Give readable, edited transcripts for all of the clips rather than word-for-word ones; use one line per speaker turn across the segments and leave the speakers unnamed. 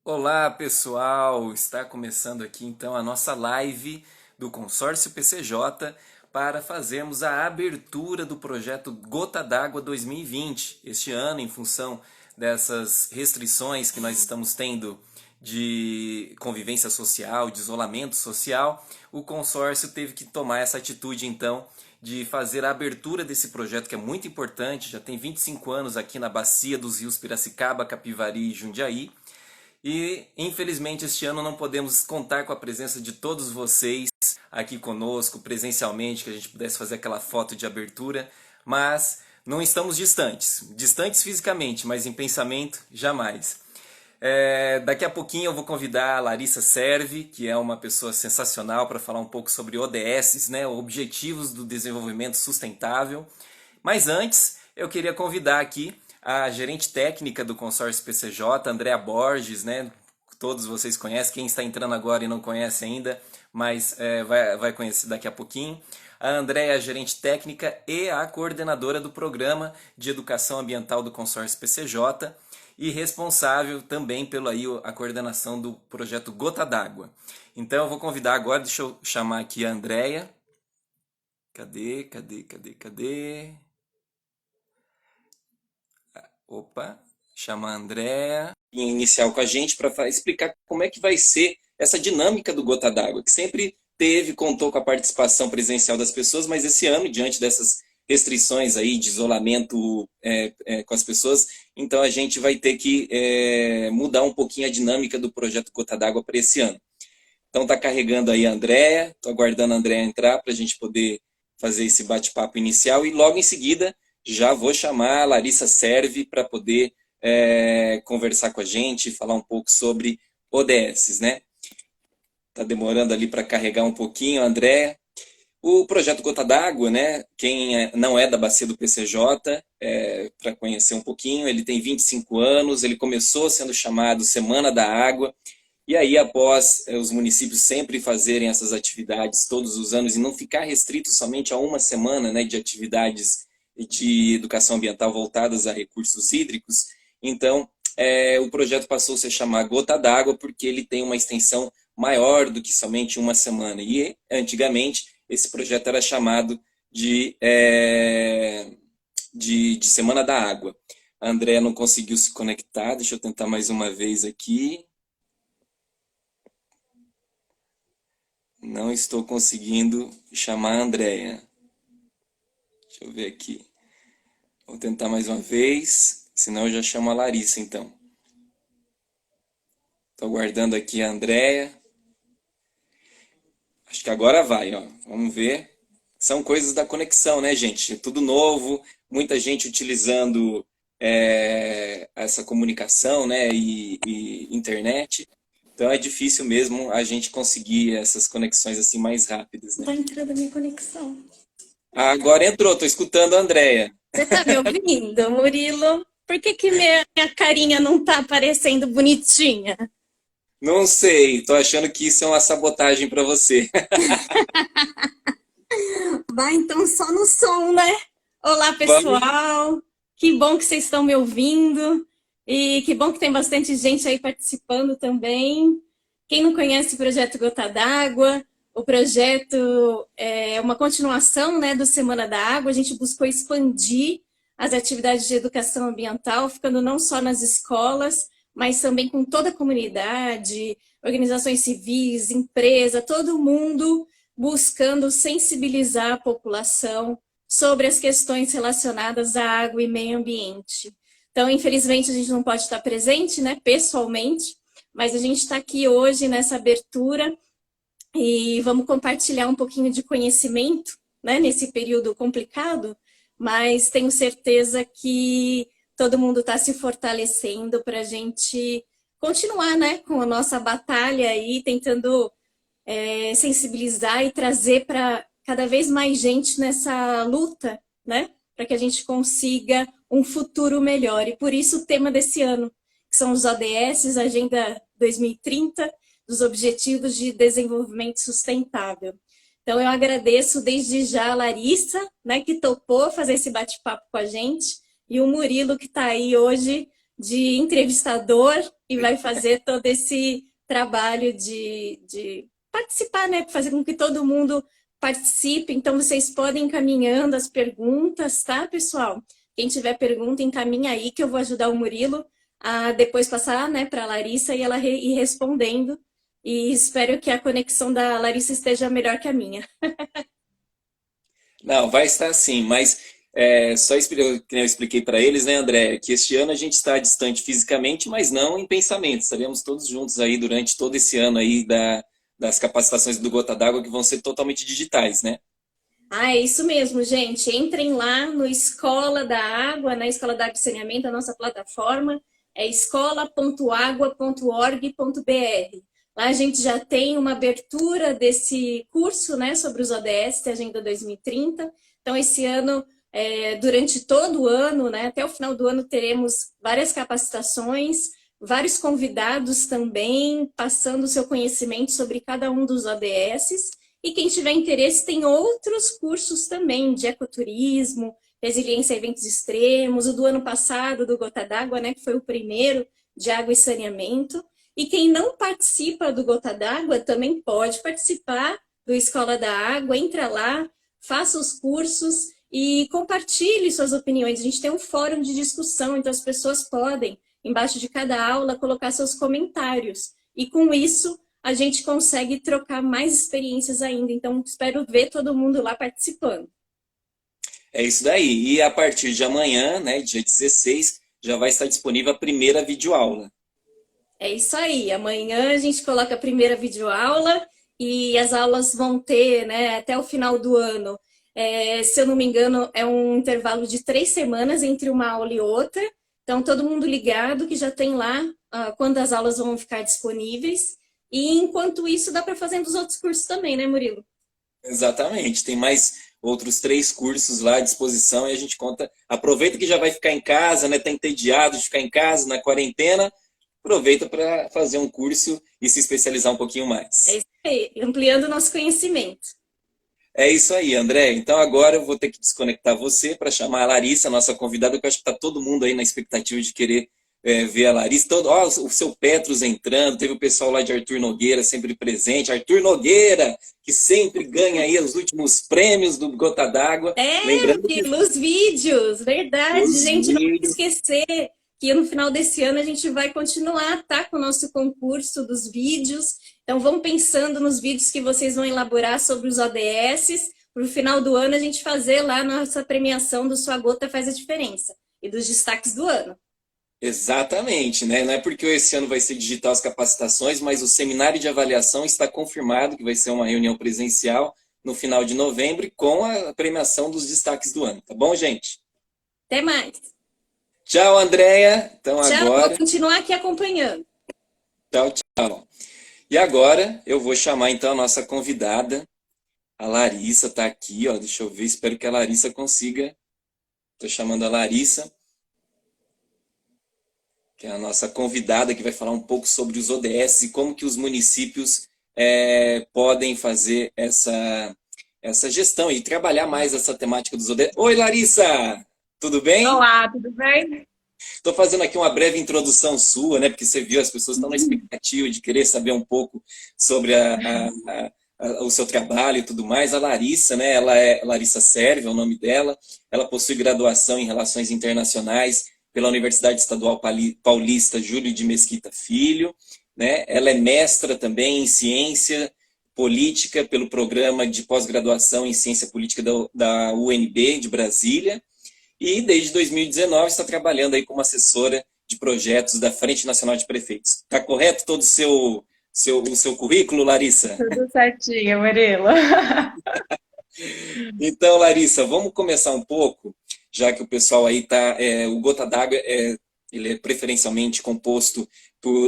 Olá, pessoal! Está começando aqui então a nossa live do Consórcio PCJ para fazermos a abertura do projeto Gota d'Água 2020. Este ano, em função dessas restrições que nós estamos tendo de convivência social, de isolamento social, o consórcio teve que tomar essa atitude então de fazer a abertura desse projeto que é muito importante, já tem 25 anos aqui na bacia dos rios Piracicaba, Capivari e Jundiaí. E infelizmente este ano não podemos contar com a presença de todos vocês aqui conosco presencialmente, que a gente pudesse fazer aquela foto de abertura, mas não estamos distantes fisicamente, mas em pensamento jamais. Daqui a pouquinho eu vou convidar a Larissa Serve, que é uma pessoa sensacional, para falar um pouco sobre ODS, né, Objetivos do Desenvolvimento Sustentável. Mas antes, eu queria convidar aqui a gerente técnica do consórcio PCJ, Andréa Borges, né? Todos vocês conhecem, quem está entrando agora e não conhece ainda, mas vai conhecer daqui a pouquinho. A Andréa é a gerente técnica e a coordenadora do programa de educação ambiental do consórcio PCJ e responsável também pela a coordenação do projeto Gota d'Água. Então eu vou convidar agora, deixa eu chamar aqui a Andréa. Cadê? Opa, chama a Andréa. Inicial com a gente para explicar como é que vai ser essa dinâmica do Gota d'Água, que sempre contou com a participação presencial das pessoas, mas esse ano, diante dessas restrições aí de isolamento com as pessoas, então a gente vai ter que mudar um pouquinho a dinâmica do projeto Gota d'Água para esse ano. Então tá carregando aí a Andréa, tô aguardando a Andréa entrar para a gente poder fazer esse bate-papo inicial e logo em seguida já vou chamar a Larissa Serve para poder conversar com a gente, falar um pouco sobre ODS, né? Tá demorando ali para carregar um pouquinho, Andréa. O projeto Gota d'Água, né? Quem não é da bacia do PCJ, para conhecer um pouquinho, ele tem 25 anos, ele começou sendo chamado Semana da Água, e aí após os municípios sempre fazerem essas atividades todos os anos e não ficar restrito somente a uma semana, né, de atividades de educação ambiental voltadas a recursos hídricos, então o projeto passou a se chamar Gota d'Água porque ele tem uma extensão maior do que somente uma semana. E antigamente esse projeto era chamado de Semana da Água. A Andrea não conseguiu se conectar, deixa eu tentar mais uma vez aqui. Não estou conseguindo chamar a Andrea. Deixa eu ver aqui. Vou tentar mais uma vez, senão eu já chamo a Larissa, então. Estou aguardando aqui a Andrea. Acho que agora vai, ó. Vamos ver. São coisas da conexão, né, gente? É tudo novo, muita gente utilizando essa comunicação, né, e internet. Então é difícil mesmo a gente conseguir essas conexões assim mais rápidas, né?
Tá entrando a minha conexão.
Agora entrou, tô escutando a Andrea.
Você tá me ouvindo, Murilo? Por que minha carinha não tá aparecendo bonitinha?
Não sei, tô achando que isso é uma sabotagem para você.
Vai então só no som, né? Olá,
Vamos.
pessoal. Que bom que vocês estão me ouvindo. E que bom que tem bastante gente aí participando também. Quem não conhece o projeto Gota d'Água, o projeto é uma continuação, né, do Semana da Água. A gente buscou expandir as atividades de educação ambiental, ficando não só nas escolas, mas também com toda a comunidade, organizações civis, empresa, todo mundo buscando sensibilizar a população sobre as questões relacionadas à água e meio ambiente. Então, infelizmente, a gente não pode estar presente, né, pessoalmente, mas a gente está aqui hoje nessa abertura e vamos compartilhar um pouquinho de conhecimento, né, nesse período complicado, mas tenho certeza que todo mundo está se fortalecendo para a gente continuar, né, com a nossa batalha aí, tentando sensibilizar e trazer para cada vez mais gente nessa luta, né, para que a gente consiga um futuro melhor. E por isso o tema desse ano, que são os ODS, Agenda 2030, dos Objetivos de Desenvolvimento Sustentável. Então, eu agradeço desde já a Larissa, né, que topou fazer esse bate-papo com a gente, e o Murilo, que está aí hoje de entrevistador e vai fazer todo esse trabalho de participar, né? Fazer com que todo mundo participe. Então, vocês podem ir encaminhando as perguntas, tá, pessoal? Quem tiver pergunta, encaminha aí que eu vou ajudar o Murilo a depois passar, né, para a Larissa e ela ir respondendo. E espero que a conexão da Larissa esteja melhor que a minha.
Não, vai estar sim, mas que eu expliquei para eles, né, André, que este ano a gente está distante fisicamente, mas não em pensamento. Estaremos todos juntos aí durante todo esse ano aí das capacitações do Gota d'Água que vão ser totalmente digitais, né?
Ah, é isso mesmo, gente. Entrem lá no Escola da Água, na Escola da Água e Saneamento, a nossa plataforma é escola.agua.org.br. Lá a gente já tem uma abertura desse curso, né, sobre os ODS, Agenda 2030. Então, esse ano, durante todo o ano, né, até o final do ano, teremos várias capacitações, vários convidados também, passando o seu conhecimento sobre cada um dos ODS. E quem tiver interesse, tem outros cursos também de ecoturismo, resiliência a eventos extremos, o do ano passado, do Gota d'Água, né, que foi o primeiro de água e saneamento. E quem não participa do Gota d'Água também pode participar do Escola da Água, entra lá, faça os cursos e compartilhe suas opiniões. A gente tem um fórum de discussão, então as pessoas podem, embaixo de cada aula, colocar seus comentários. E com isso, a gente consegue trocar mais experiências ainda. Então, espero ver todo mundo lá participando.
É isso daí. E a partir de amanhã, né, dia 16, já vai estar disponível a primeira videoaula.
É isso aí. Amanhã a gente coloca a primeira videoaula e as aulas vão ter, né, até o final do ano. Se eu não me engano, é um intervalo de 3 semanas entre uma aula e outra. Então, todo mundo ligado que já tem lá quando as aulas vão ficar disponíveis. E enquanto isso, dá para fazer dos outros cursos também, né, Murilo?
Exatamente. Tem mais outros 3 cursos lá à disposição e a gente conta. Aproveita que já vai ficar em casa, né? Tá entediado de ficar em casa na quarentena. Aproveita para fazer um curso e se especializar um pouquinho
É
mais.
isso aí, ampliando o nosso conhecimento.
É isso aí, André. Então agora eu vou ter que desconectar você para chamar a Larissa, nossa convidada, que eu acho que está todo mundo aí na expectativa de querer ver a Larissa. Ó, o seu Petros entrando, teve o pessoal lá de Arthur Nogueira sempre presente. Arthur Nogueira, que sempre ganha aí os últimos prêmios do Gota d'Água. Lembrando que
Os vídeos, verdade.
os
Gente, não pode
vídeos.
esquecer que no final desse ano a gente vai continuar, tá? Com o nosso concurso dos vídeos. Então, vão pensando nos vídeos que vocês vão elaborar sobre os ODS. Para o final do ano, a gente fazer lá a nossa premiação do Sua Gota Faz a Diferença. E dos destaques do ano.
Exatamente, né? Não é porque esse ano vai ser digital as capacitações, mas o seminário de avaliação está confirmado que vai ser uma reunião presencial no final de novembro com a premiação dos destaques do ano, tá bom, gente?
Até mais.
Tchau, Andréia. Então
Tchau, vou
agora,
continuar aqui acompanhando.
tchau, tchau. E agora eu vou chamar então a nossa convidada, a Larissa, tá aqui, ó. Deixa eu ver, espero que a Larissa consiga. Estou chamando a Larissa, que é a nossa convidada, que vai falar um pouco sobre os ODS e como que os municípios podem fazer essa gestão e trabalhar mais essa temática dos ODS. Oi, Larissa! Tudo bem?
Olá, tudo bem?
Estou fazendo aqui uma breve introdução sua, né? Porque você viu, as pessoas estão na expectativa de querer saber um pouco sobre o seu trabalho e tudo mais. A Larissa, né? Ela é Larissa Serve, é o nome dela. Ela possui graduação em Relações Internacionais pela Universidade Estadual Paulista Júlio de Mesquita Filho, né? Ela é mestra também em Ciência Política pelo Programa de Pós-Graduação em Ciência Política da UNB de Brasília. E desde 2019 está trabalhando aí como assessora de projetos da Frente Nacional de Prefeitos. Está correto todo o seu currículo, Larissa?
Tudo certinho, Murilo.
Então, Larissa, vamos começar um pouco, já que o pessoal aí está... o Gota d'Água ele é preferencialmente composto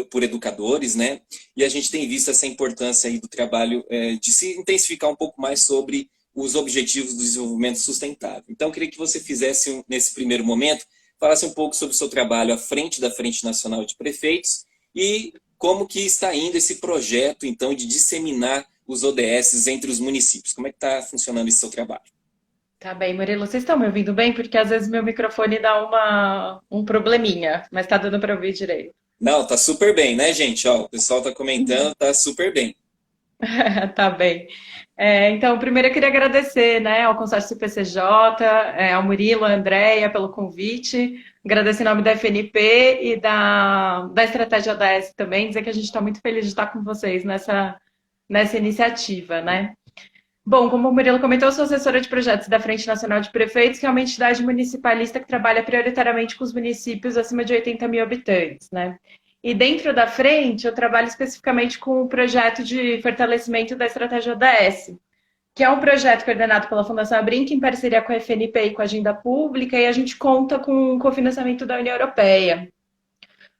por educadores, né? E a gente tem visto essa importância aí do trabalho de se intensificar um pouco mais sobre os objetivos do desenvolvimento sustentável. Então, eu queria que você fizesse, nesse primeiro momento, falasse um pouco sobre o seu trabalho à frente da Frente Nacional de Prefeitos e como que está indo esse projeto, então, de disseminar os ODS entre os municípios. Como é que está funcionando esse seu trabalho?
Tá bem, Murilo, vocês estão me ouvindo bem? Porque às vezes meu microfone dá um probleminha, mas tá dando para ouvir direito.
Não, tá super bem, né, gente? Ó, o pessoal tá comentando, tá super bem.
Tá bem. Então, primeiro eu queria agradecer, né, ao consórcio PCJ, ao Murilo, à Andréia pelo convite. Agradecer em nome da FNP e da Estratégia ODS também, dizer que a gente está muito feliz de estar com vocês nessa iniciativa, né? Bom, como o Murilo comentou, eu sou assessora de projetos da Frente Nacional de Prefeitos, que é uma entidade municipalista que trabalha prioritariamente com os municípios acima de 80 mil habitantes, né? E dentro da frente, eu trabalho especificamente com o projeto de fortalecimento da estratégia ODS, que é um projeto coordenado pela Fundação Abrinq, em parceria com a FNP e com a Agenda Pública, e a gente conta com o cofinanciamento da União Europeia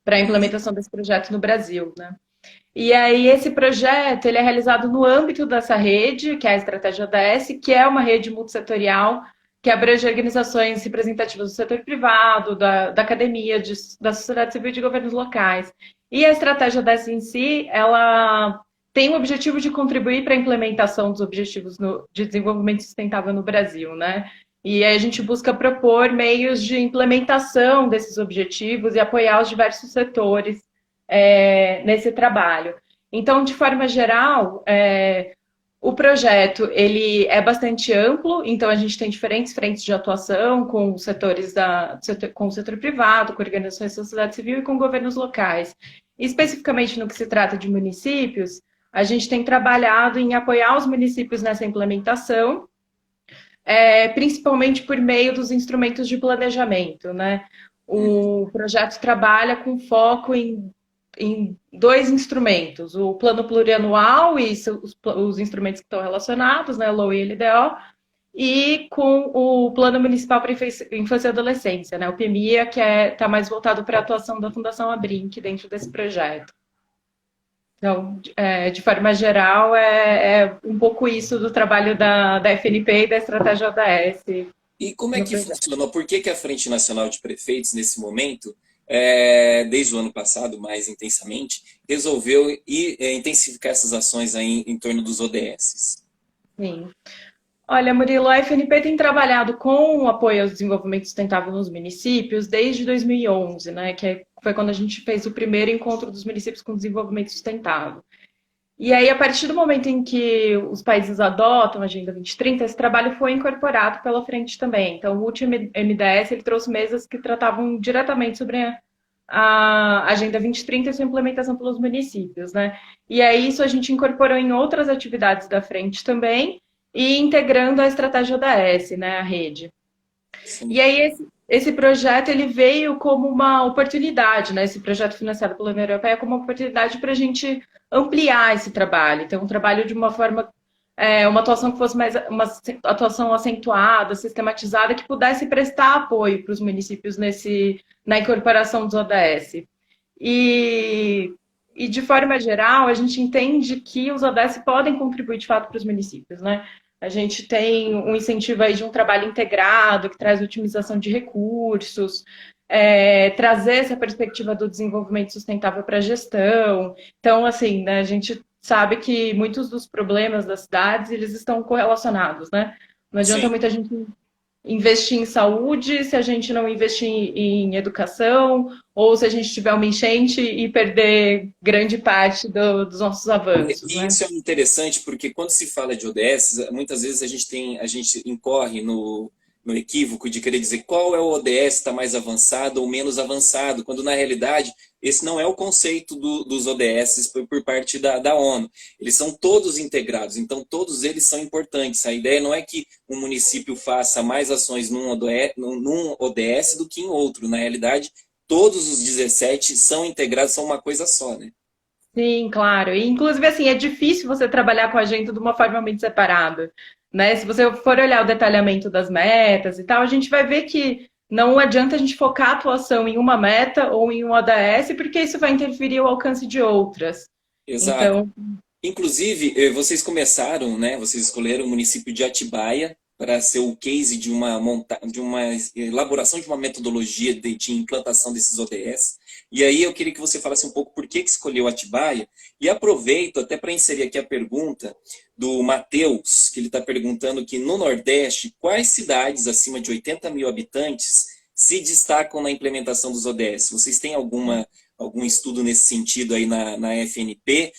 para a implementação desse projeto no Brasil, né? E aí esse projeto ele é realizado no âmbito dessa rede, que é a Estratégia ODS, que é uma rede multissetorial que abrange organizações representativas do setor privado, da academia, da sociedade civil e de governos locais. E a Estratégia ODS em si, ela tem o objetivo de contribuir para a implementação dos objetivos de desenvolvimento sustentável no Brasil, né? E aí a gente busca propor meios de implementação desses objetivos e apoiar os diversos setores nesse trabalho. Então, de forma geral, o projeto ele é bastante amplo, então a gente tem diferentes frentes de atuação com os setores com o setor privado, com organizações da sociedade civil e com governos locais. Especificamente no que se trata de municípios, a gente tem trabalhado em apoiar os municípios nessa implementação, principalmente por meio dos instrumentos de planejamento, né? O projeto trabalha com foco em dois instrumentos, o plano plurianual e os instrumentos que estão relacionados, né, LOA e LDO, e com o Plano Municipal para Infância e Adolescência, né, o PMIA, que está mais voltado para a atuação da Fundação Abrinq dentro desse projeto. Então, de forma geral, é um pouco isso do trabalho da FNP e da Estratégia ODS.
E como é que funcionou? Por que a Frente Nacional de Prefeitos, nesse momento, desde o ano passado, mais intensamente, resolveu intensificar essas ações aí em torno dos ODS?
Sim. Olha, Murilo, a FNP tem trabalhado com o apoio ao desenvolvimento sustentável nos municípios desde 2011, né, que foi quando a gente fez o primeiro encontro dos municípios com desenvolvimento sustentável. E aí, a partir do momento em que os países adotam a Agenda 2030, esse trabalho foi incorporado pela frente também. Então, o último MDS ele trouxe mesas que tratavam diretamente sobre a Agenda 2030 e sua implementação pelos municípios, né? E aí, isso a gente incorporou em outras atividades da frente também, e integrando a estratégia ODS, né, a rede. Sim. E aí, esse projeto ele veio como uma oportunidade, né? Esse projeto financiado pela União Europeia como uma oportunidade para a gente ampliar esse trabalho. Então, um trabalho de uma forma, uma atuação que fosse mais uma atuação acentuada, sistematizada, que pudesse prestar apoio para os municípios na incorporação dos ODS. E de forma geral, a gente entende que os ODS podem contribuir de fato para os municípios, né? A gente tem um incentivo aí de um trabalho integrado, que traz otimização de recursos, trazer essa perspectiva do desenvolvimento sustentável para a gestão. Então, assim, né, a gente sabe que muitos dos problemas das cidades, eles estão correlacionados, né? Não adianta muita gente investir em saúde se a gente não investir em educação, ou se a gente tiver uma enchente e perder grande parte dos nossos avanços.
E isso é interessante porque quando se fala de ODS, muitas vezes a gente incorre no equívoco de querer dizer qual é o ODS que está mais avançado ou menos avançado, quando na realidade esse não é o conceito dos ODS por parte da ONU. Eles são todos integrados, então todos eles são importantes. A ideia não é que um município faça mais ações num ODS do que em outro. Na realidade, todos os 17 são integrados, são uma coisa só, né?
Sim, claro. E, inclusive, assim, é difícil você trabalhar com a agenda de uma forma muito separada, né? Se você for olhar o detalhamento das metas e tal, a gente vai ver que não adianta a gente focar a atuação em uma meta ou em um ODS, porque isso vai interferir o alcance de outras.
Exato.
Então...
Inclusive, vocês começaram, né? Vocês escolheram o município de Atibaia para ser o case de uma elaboração de uma metodologia de implantação desses ODS. E aí eu queria que você falasse um pouco por que escolheu Atibaia. E aproveito até para inserir aqui a pergunta do Matheus, que ele está perguntando que no Nordeste, quais cidades acima de 80 mil habitantes se destacam na implementação dos ODS? Vocês têm algum estudo nesse sentido aí na FNP?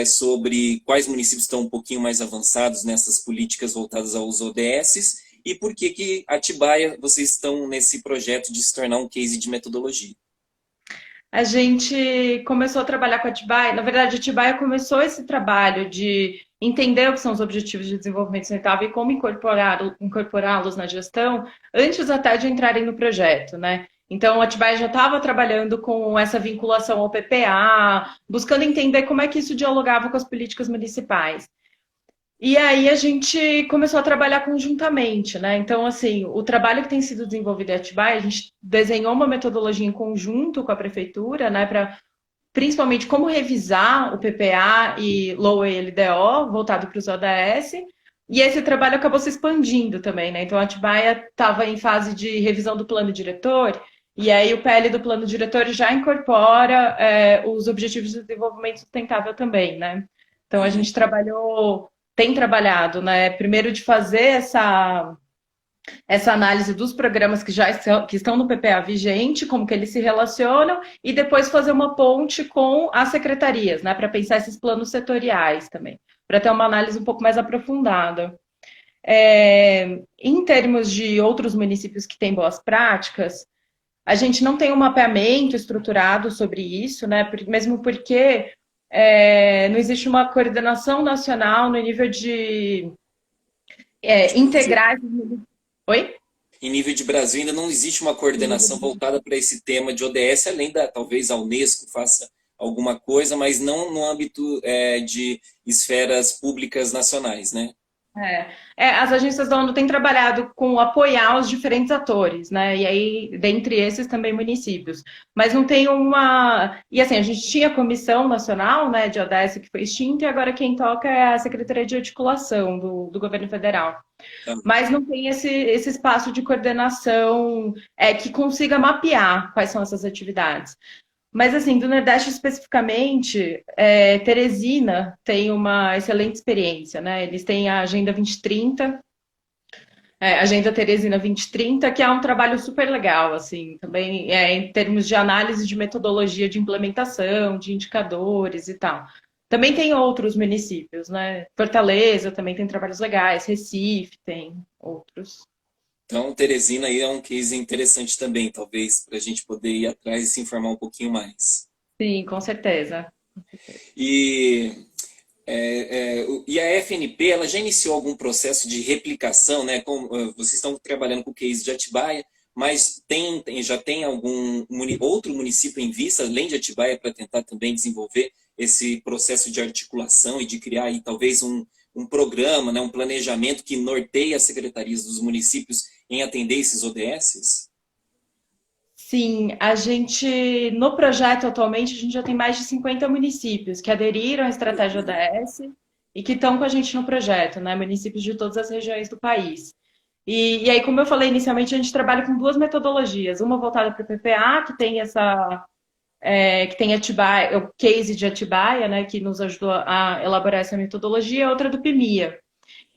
Sobre quais municípios estão um pouquinho mais avançados nessas políticas voltadas aos ODS e por que Atibaia vocês estão nesse projeto de se tornar um case de metodologia?
A gente começou a trabalhar com Atibaia, na verdade, Atibaia começou esse trabalho de entender o que são os Objetivos de Desenvolvimento Sustentável e como incorporá-los na gestão, antes até de entrarem no projeto, né? Então, Atibaia já estava trabalhando com essa vinculação ao PPA, buscando entender como é que isso dialogava com as políticas municipais. E aí a gente começou a trabalhar conjuntamente, né? Então, assim, o trabalho que tem sido desenvolvido em Atibaia, a gente desenhou uma metodologia em conjunto com a prefeitura, né? Para principalmente como revisar o PPA e Low LDO, voltado para os ODS. E esse trabalho acabou se expandindo também, né? Então, a Atibaia estava em fase de revisão do plano diretor, e aí o PL do plano diretor já incorpora os Objetivos de Desenvolvimento Sustentável também, né? Então, a gente tem trabalhado, né? Primeiro de fazer essa análise dos programas que estão no PPA vigente, como que eles se relacionam, e depois fazer uma ponte com as secretarias, né? Para pensar esses planos setoriais também, para ter uma análise um pouco mais aprofundada. Em termos de outros municípios que têm boas práticas, a gente não tem um mapeamento estruturado sobre isso, né? Mesmo porque não existe uma coordenação nacional no nível de integrar. Oi?
Em nível de Brasil ainda não existe uma coordenação voltada para esse tema de ODS, além da talvez a Unesco faça alguma coisa, mas não no âmbito de esferas públicas nacionais, né?
As agências da ONU têm trabalhado com apoiar os diferentes atores, né? E aí, dentre esses, também municípios. Mas não tem uma... E assim, a gente tinha a Comissão Nacional, né, de ODS que foi extinta, e agora quem toca é a Secretaria de Articulação do Governo Federal. Mas não tem esse espaço de coordenação que consiga mapear quais são essas atividades. Mas, assim, do Nordeste especificamente, Teresina tem uma excelente experiência, né? Eles têm a Agenda 2030, Agenda Teresina 2030, que é um trabalho super legal, assim, também em termos de análise de metodologia de implementação, de indicadores e tal. Também tem outros municípios, né? Fortaleza também tem trabalhos legais, Recife tem outros.
Então, Teresina aí é um case interessante também, talvez, para a gente poder ir atrás e se informar um pouquinho mais.
Sim, com certeza.
E a FNP, ela já iniciou algum processo de replicação, né? Vocês estão trabalhando com o case de Atibaia, mas já tem algum outro município em vista, além de Atibaia, para tentar também desenvolver esse processo de articulação e de criar aí talvez um programa, né, um planejamento que norteie as secretarias dos municípios em atender esses ODS?
Sim, no projeto atualmente, a gente já tem mais de 50 municípios que aderiram à estratégia ODS e que estão com a gente no projeto, né? Municípios de todas as regiões do país. E aí, como eu falei inicialmente, a gente trabalha com duas metodologias. Uma voltada para o PPA, que tem Atibaia, o case de Atibaia, né, que nos ajudou a elaborar essa metodologia, outra do PIMIA.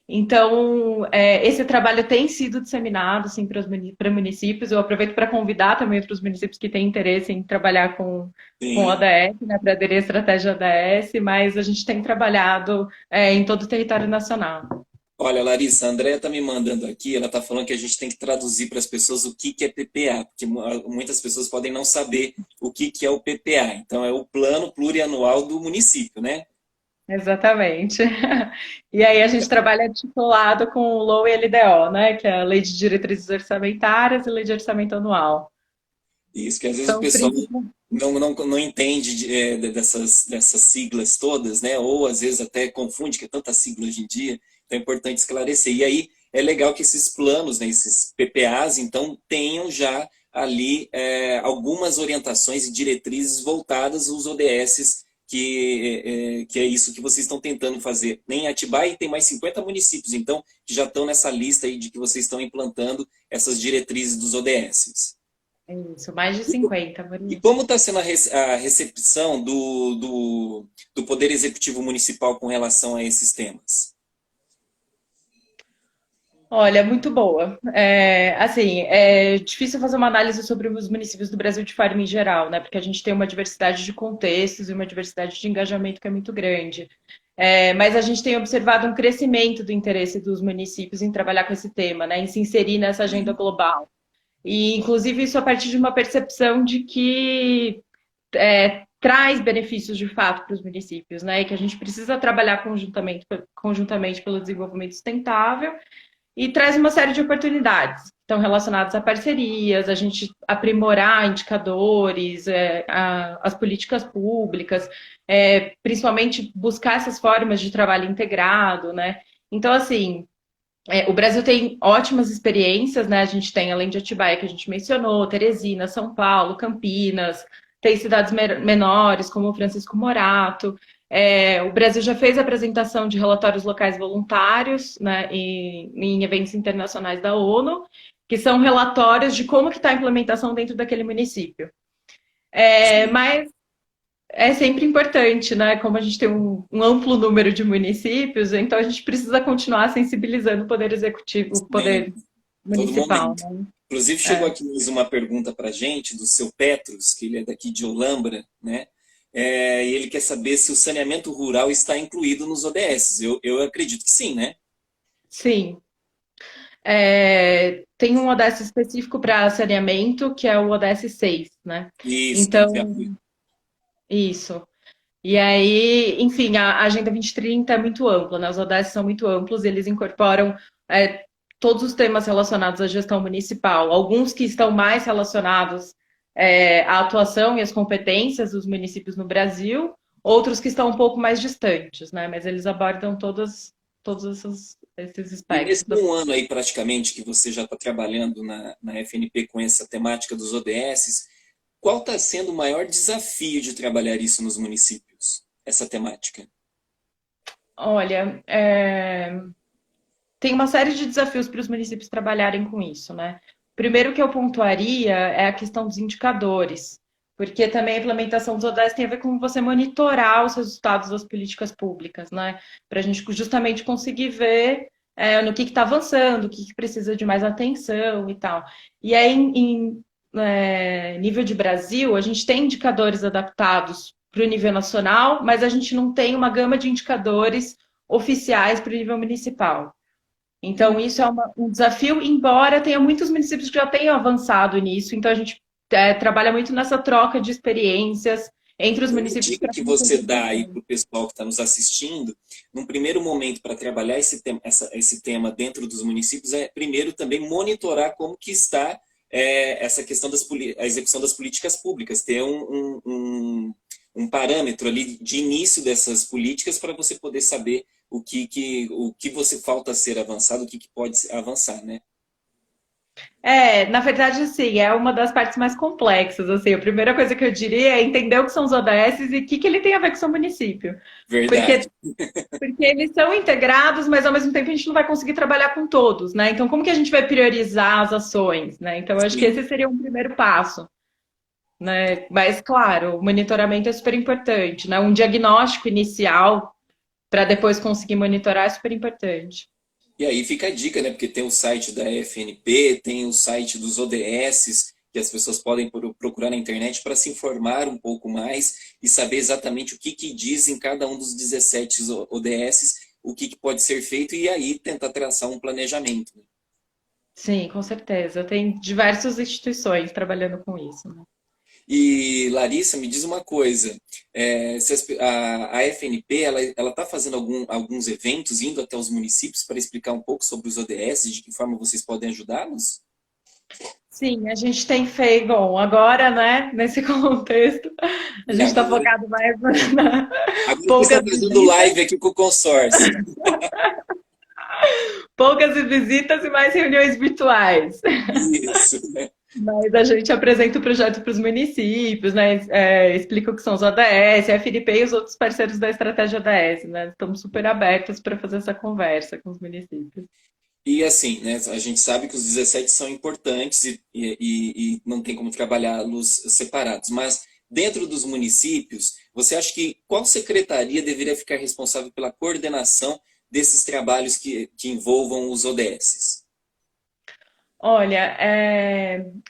Então, esse trabalho tem sido disseminado assim, para municípios. Eu aproveito para convidar também para os municípios que têm interesse em trabalhar com ODS, né, para aderir à estratégia ODS, mas a gente tem trabalhado em todo o território nacional.
Olha, Larissa, a Andréia está me mandando aqui, ela está falando que a gente tem que traduzir para as pessoas o que é PPA, porque muitas pessoas podem não saber o que é o PPA. Então, é o Plano Plurianual do município, né?
Exatamente. E aí a gente trabalha articulado com o LOA e LDO, né? Que é a Lei de Diretrizes Orçamentárias e Lei de Orçamento Anual.
Isso, que às vezes o pessoal não entende dessas siglas todas, né? Ou às vezes até confunde, que é tanta sigla hoje em dia. Então é importante esclarecer. E aí é legal que esses planos, né, esses PPAs, então, tenham já ali algumas orientações e diretrizes voltadas aos ODS que é isso que vocês estão tentando fazer. Em Atibaia tem mais 50 municípios, então, que já estão nessa lista aí de que vocês estão implantando essas diretrizes dos ODS.
Isso, mais de 50,
E
Murilo.
como está sendo a recepção do Poder Executivo Municipal com relação a esses temas?
Olha, muito boa. Assim, é difícil fazer uma análise sobre os municípios do Brasil de forma em geral, né? Porque a gente tem uma diversidade de contextos e uma diversidade de engajamento que é muito grande. Mas a gente tem observado um crescimento do interesse dos municípios em trabalhar com esse tema, né? Em se inserir nessa agenda global. E, inclusive, isso a partir de uma percepção de que traz benefícios de fato para os municípios, né? E que a gente precisa trabalhar conjuntamente pelo desenvolvimento sustentável e traz uma série de oportunidades que estão relacionadas a parcerias, a gente aprimorar indicadores, as políticas públicas, principalmente buscar essas formas de trabalho integrado, né? Então, assim, o Brasil tem ótimas experiências, né? A gente tem, além de Atibaia, que a gente mencionou, Teresina, São Paulo, Campinas, tem cidades menores, como Francisco Morato. O Brasil já fez apresentação de relatórios locais voluntários, né, em eventos internacionais da ONU, que são relatórios de como que está a implementação dentro daquele município. Mas é sempre importante, né? Como a gente tem um amplo número de municípios, então a gente precisa continuar sensibilizando o poder executivo, o poder municipal. Né?
Inclusive, chegou aqui mais uma pergunta para a gente, do seu Petros, que ele é daqui de Olambra, né? E ele quer saber se o saneamento rural está incluído nos ODS. Eu acredito que sim, né?
Sim. Tem um ODS específico para saneamento, que é o ODS 6, né?
Isso,
então, isso. E aí, enfim, a Agenda 2030 é muito ampla, né? Os ODS são muito amplos, eles incorporam todos os temas relacionados à gestão municipal, alguns que estão mais relacionados à atuação e às competências dos municípios no Brasil, outros que estão um pouco mais distantes, né? Mas eles abordam todos esses aspectos.
E nesse ano aí, praticamente, que você já está trabalhando na FNP com essa temática dos ODS, qual está sendo o maior desafio de trabalhar isso nos municípios, essa temática?
Olha, tem uma série de desafios para os municípios trabalharem com isso, né? Primeiro que eu pontuaria é a questão dos indicadores, porque também a implementação dos ODS tem a ver com você monitorar os resultados das políticas públicas, né? Para a gente justamente conseguir ver no que está avançando, o que precisa de mais atenção e tal. E aí, em nível de Brasil, a gente tem indicadores adaptados para o nível nacional, mas a gente não tem uma gama de indicadores oficiais para o nível municipal. Então, isso é um desafio, embora tenha muitos municípios que já tenham avançado nisso. Então, a gente trabalha muito nessa troca de experiências entre os municípios.
A dica que você dá aí para o pessoal que está nos assistindo, num primeiro momento, para trabalhar esse tema dentro dos municípios, é primeiro também monitorar como que está essa questão da execução das políticas públicas, ter um parâmetro ali de início dessas políticas para você poder saber o que você falta ser avançado, o que pode avançar, né?
Na verdade, sim, é uma das partes mais complexas, assim, a primeira coisa que eu diria é entender o que são os ODS e o que ele tem a ver com o seu município.
Verdade.
Porque eles são integrados, mas ao mesmo tempo a gente não vai conseguir trabalhar com todos, né? Então, como que a gente vai priorizar as ações, né? Então, eu acho que esse seria um primeiro passo, né? Mas, claro, o monitoramento é super importante, né? Um diagnóstico inicial para depois conseguir monitorar é super importante.
E aí fica a dica, né? Porque tem o site da FNP, tem o site dos ODS, que as pessoas podem procurar na internet para se informar um pouco mais e saber exatamente o que diz em cada um dos 17 ODS, o que pode ser feito e aí tentar traçar um planejamento. Né?
Sim, com certeza. Tem diversas instituições trabalhando com isso, né?
E, Larissa, me diz uma coisa, a FNP ela está fazendo alguns eventos, indo até os municípios para explicar um pouco sobre os ODS, de que forma vocês podem ajudá-los?
Sim, a gente tem feito, bom, agora, né, nesse contexto, a gente está focado mais na
poucas está fazendo live aqui com o consórcio.
Poucas visitas e mais reuniões virtuais.
Isso, né?
Mas a gente apresenta o projeto para os municípios, né? Explica o que são os ODS, a FNP e os outros parceiros da estratégia ODS, né? Estamos super abertos para fazer essa conversa com os municípios.
E assim, né, a gente sabe que os 17 são importantes e não tem como trabalhá-los separados, mas dentro dos municípios, você acha que qual secretaria deveria ficar responsável pela coordenação desses trabalhos que envolvam os ODS?
Olha,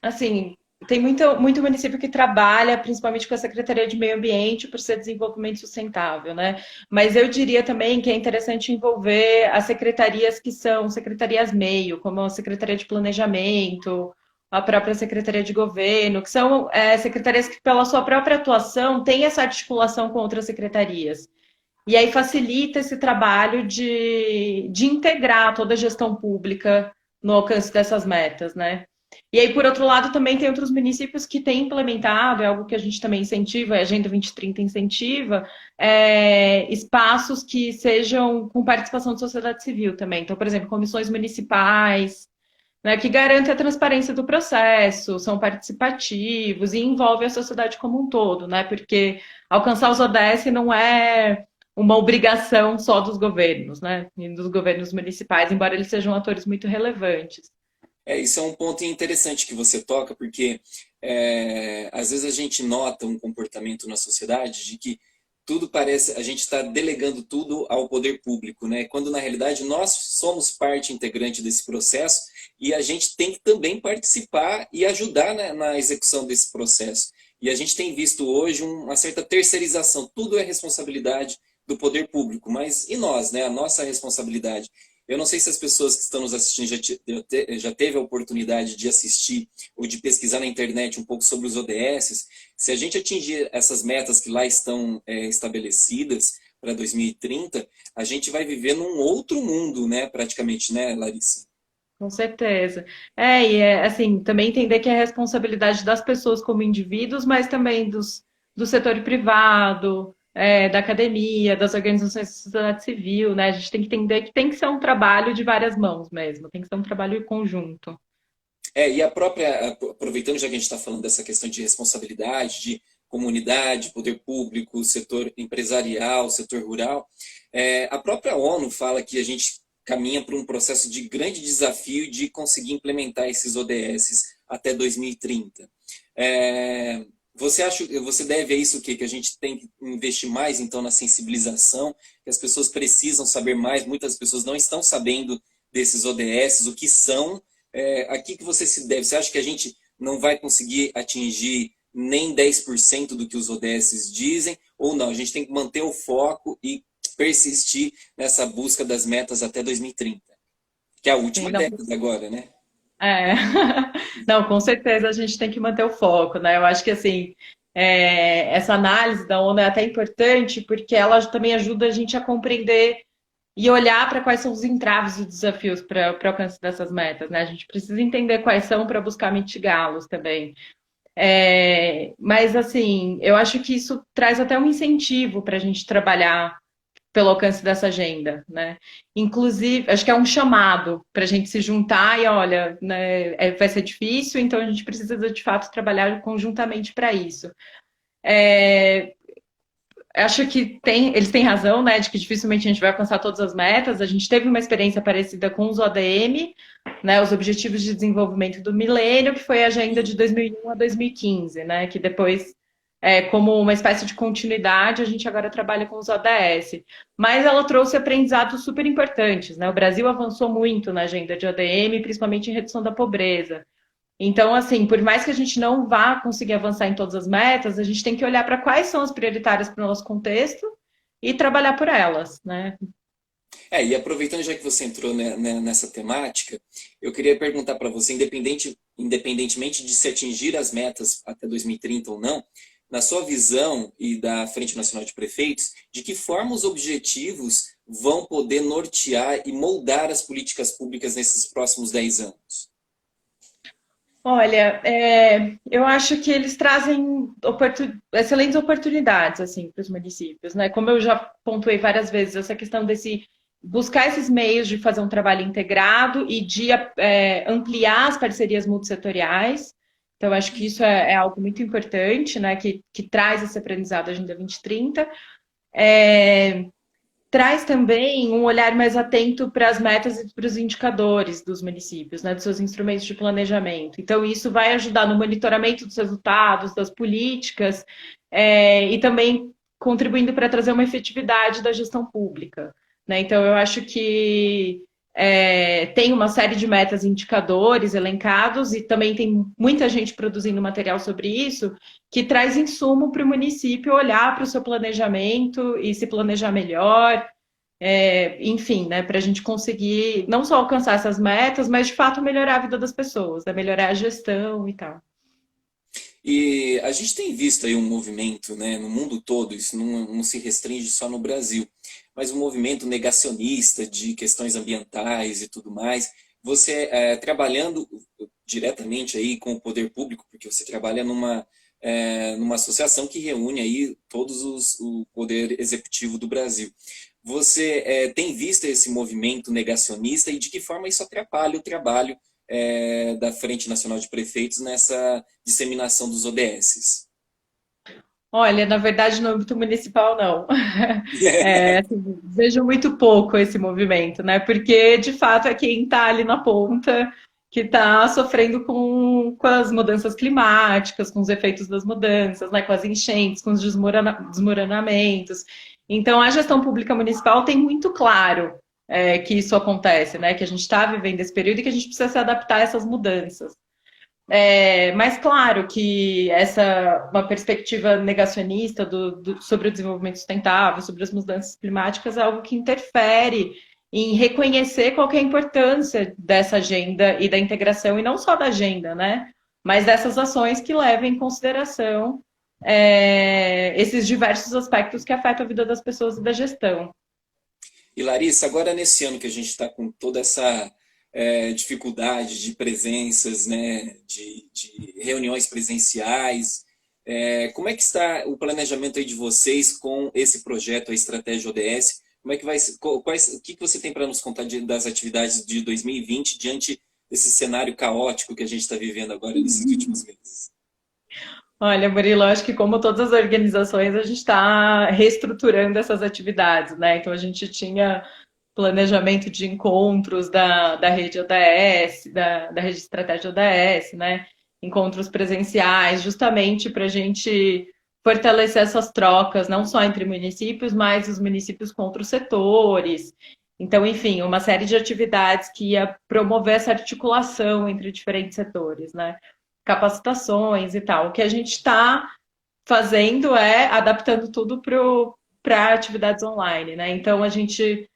assim, tem muito município que trabalha principalmente com a Secretaria de Meio Ambiente por ser desenvolvimento sustentável, né? Mas eu diria também que é interessante envolver as secretarias que são secretarias meio, como a Secretaria de Planejamento, a própria Secretaria de Governo, que são secretarias que, pela sua própria atuação, têm essa articulação com outras secretarias. E aí facilita esse trabalho de integrar toda a gestão pública no alcance dessas metas, né? E aí, por outro lado, também tem outros municípios que têm implementado, é algo que a gente também incentiva, a Agenda 2030 incentiva, espaços que sejam com participação da sociedade civil também. Então, por exemplo, comissões municipais, né, que garantem a transparência do processo, são participativos e envolvem a sociedade como um todo, né? Porque alcançar os ODS não é uma obrigação só dos governos, né? E dos governos municipais, embora eles sejam atores muito relevantes.
Isso é um ponto interessante que você toca, porque às vezes a gente nota um comportamento na sociedade de que tudo parece, a gente está delegando tudo ao poder público, né? Quando na realidade nós somos parte integrante desse processo e a gente tem que também participar e ajudar, né, na execução desse processo. E a gente tem visto hoje uma certa terceirização, tudo é responsabilidade do poder público, mas e nós, né? A nossa responsabilidade. Eu não sei se as pessoas que estão nos assistindo já teve a oportunidade de assistir ou de pesquisar na internet um pouco sobre os ODS. Se a gente atingir essas metas que lá estão estabelecidas para 2030, a gente vai viver num outro mundo, né, praticamente, né, Larissa?
Com certeza. Assim, também entender que é responsabilidade das pessoas como indivíduos, mas também do setor privado, da academia, das organizações da sociedade civil, né? A gente tem que entender que tem que ser um trabalho de várias mãos mesmo, tem que ser um trabalho em conjunto.
E a própria, aproveitando já que a gente está falando dessa questão de responsabilidade, de comunidade, poder público, setor empresarial, setor rural, a própria ONU fala que a gente caminha para um processo de grande desafio de conseguir implementar esses ODS até 2030. Você deve a isso o quê? Que a gente tem que investir mais então na sensibilização, que as pessoas precisam saber mais, muitas pessoas não estão sabendo desses ODS, o que são. A que você se deve? Você acha que a gente não vai conseguir atingir nem 10% do que os ODS dizem? Ou não? A gente tem que manter o foco e persistir nessa busca das metas até 2030, que é a última década agora, né?
É. Não, com certeza a gente tem que manter o foco, né? Eu acho que assim, essa análise da ONU é até importante porque ela também ajuda a gente a compreender e olhar para quais são os entraves e desafios para o alcance dessas metas, né? A gente precisa entender quais são para buscar mitigá-los também. Mas assim, eu acho que isso traz até um incentivo para a gente trabalhar pelo alcance dessa agenda, né? Inclusive, acho que é um chamado para a gente se juntar e, olha, né, vai ser difícil, então a gente precisa de fato trabalhar conjuntamente para isso. Acho que eles têm razão, né, de que dificilmente a gente vai alcançar todas as metas. A gente teve uma experiência parecida com os ODM, né, os Objetivos de Desenvolvimento do Milênio, que foi a agenda de 2001 a 2015, né, que depois, como uma espécie de continuidade, a gente agora trabalha com os ODS. Mas ela trouxe aprendizados super importantes, né? O Brasil avançou muito na agenda de ODM, principalmente em redução da pobreza. Então, assim, por mais que a gente não vá conseguir avançar em todas as metas, a gente tem que olhar para quais são as prioritárias para o nosso contexto e trabalhar por elas, né?
E aproveitando já que você entrou nessa temática, eu queria perguntar para você, independentemente de se atingir as metas até 2030 ou não, na sua visão e da Frente Nacional de Prefeitos, de que forma os objetivos vão poder nortear e moldar as políticas públicas nesses próximos 10 anos?
Olha, eu acho que eles trazem excelentes oportunidades assim, para os municípios, né? Como eu já pontuei várias vezes, essa questão desse buscar esses meios de fazer um trabalho integrado e de ampliar as parcerias multissetoriais. Então, acho que isso é algo muito importante, né, que traz esse aprendizado da Agenda 2030. Traz também um olhar mais atento para as metas e para os indicadores dos municípios, né, dos seus instrumentos de planejamento. Então, isso vai ajudar no monitoramento dos resultados, das políticas, e também contribuindo para trazer uma efetividade da gestão pública. Né? Então, eu acho que tem uma série de metas e indicadores elencados, e também tem muita gente produzindo material sobre isso, que traz insumo para o município olhar para o seu planejamento e se planejar melhor, enfim, né, para a gente conseguir não só alcançar essas metas, mas de fato melhorar a vida das pessoas, né, melhorar a gestão e tal.
E a gente tem visto aí um movimento, né, no mundo todo, isso não se restringe só no Brasil, mas um movimento negacionista de questões ambientais e tudo mais. Você trabalhando diretamente aí com o poder público, porque você trabalha numa associação que reúne aí o poder executivo do Brasil. Você tem visto esse movimento negacionista e de que forma isso atrapalha o trabalho da Frente Nacional de Prefeitos nessa disseminação dos ODS?
Olha, na verdade, no âmbito municipal, não. Assim, vejo muito pouco esse movimento, né? Porque, de fato, é quem está ali na ponta que está sofrendo com as mudanças climáticas, com os efeitos das mudanças, né? Com as enchentes, com os desmoronamentos. Então, a gestão pública municipal tem muito claro que isso acontece, né? Que a gente está vivendo esse período e que a gente precisa se adaptar a essas mudanças. Mas claro que uma perspectiva negacionista sobre o desenvolvimento sustentável, sobre as mudanças climáticas, é algo que interfere em reconhecer qual que é a importância dessa agenda e da integração, e não só da agenda, né? Mas dessas ações que levam em consideração esses diversos aspectos que afetam a vida das pessoas e da gestão.
E Larissa, agora nesse ano que a gente está com toda essa dificuldade de presenças, né, de reuniões presenciais, como é que está o planejamento aí de vocês com esse projeto, a Estratégia ODS? Como é que vai, o que você tem para nos contar das atividades de 2020 diante desse cenário caótico que a gente está vivendo agora nesses últimos meses?
Olha, Murilo, acho que como todas as organizações, a gente está reestruturando essas atividades, né? Então, a gente tinha planejamento de encontros da rede ODS, da rede Estratégia ODS, né? Encontros presenciais, justamente para a gente fortalecer essas trocas, não só entre municípios, mas os municípios com outros setores. Então, enfim, uma série de atividades que ia promover essa articulação entre diferentes setores, né? Capacitações e tal. O que a gente está fazendo é adaptando tudo para atividades online, né? Então, a gente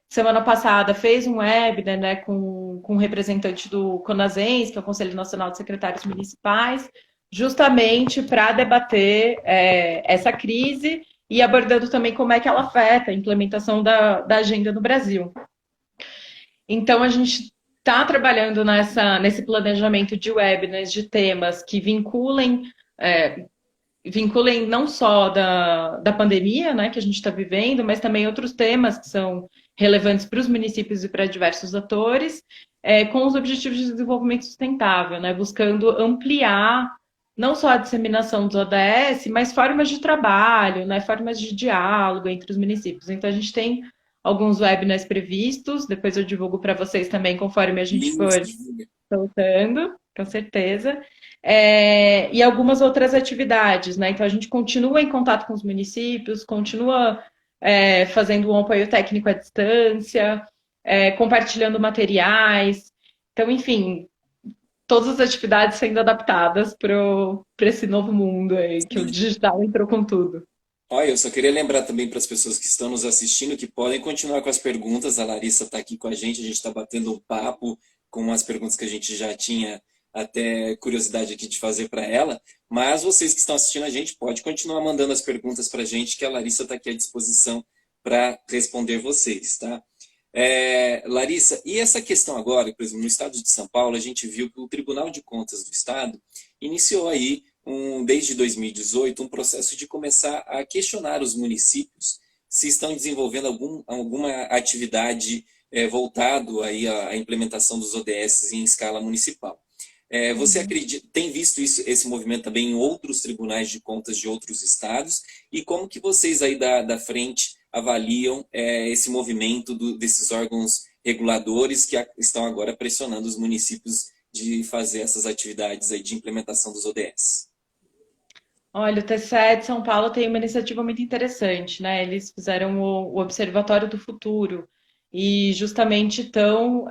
semana passada fez um webinar, né, com um representante do CONASENS, que é o Conselho Nacional de Secretários Municipais, justamente para debater essa crise e abordando também como é que ela afeta a implementação da agenda no Brasil. Então, a gente está trabalhando nesse planejamento de webinars, de temas que vinculem não só da pandemia, né, que a gente está vivendo, mas também outros temas que são relevantes para os municípios e para diversos atores, com os objetivos de desenvolvimento sustentável, né, buscando ampliar não só a disseminação dos ODS, mas formas de trabalho, né, formas de diálogo entre os municípios. Então, a gente tem alguns webinars previstos, depois eu divulgo para vocês também, conforme a gente for soltando, com certeza. E algumas outras atividades, né? Então, a gente continua em contato com os municípios, continua fazendo um apoio técnico à distância, compartilhando materiais. Então, enfim, todas as atividades sendo adaptadas para esse novo mundo aí, que o digital entrou com tudo.
Olha, eu só queria lembrar também para as pessoas que estão nos assistindo que podem continuar com as perguntas. A Larissa está aqui com a gente está batendo um papo com umas perguntas que a gente já tinha até curiosidade aqui de fazer para ela. Mas vocês que estão assistindo a gente, pode continuar mandando as perguntas para a gente, que a Larissa está aqui à disposição para responder vocês, tá? Larissa, e essa questão agora, por exemplo, no estado de São Paulo, a gente viu que o Tribunal de Contas do Estado iniciou aí desde 2018, um processo de começar a questionar os municípios se estão desenvolvendo alguma atividade voltado aí à implementação dos ODS em escala municipal. Você acredita, tem visto esse movimento também em outros tribunais de contas de outros estados? E como que vocês aí da frente avaliam esse movimento desses órgãos reguladores que estão agora pressionando os municípios de fazer essas atividades aí de implementação dos ODS?
Olha, o TCE de São Paulo tem uma iniciativa muito interessante, né? Eles fizeram o Observatório do Futuro e justamente estão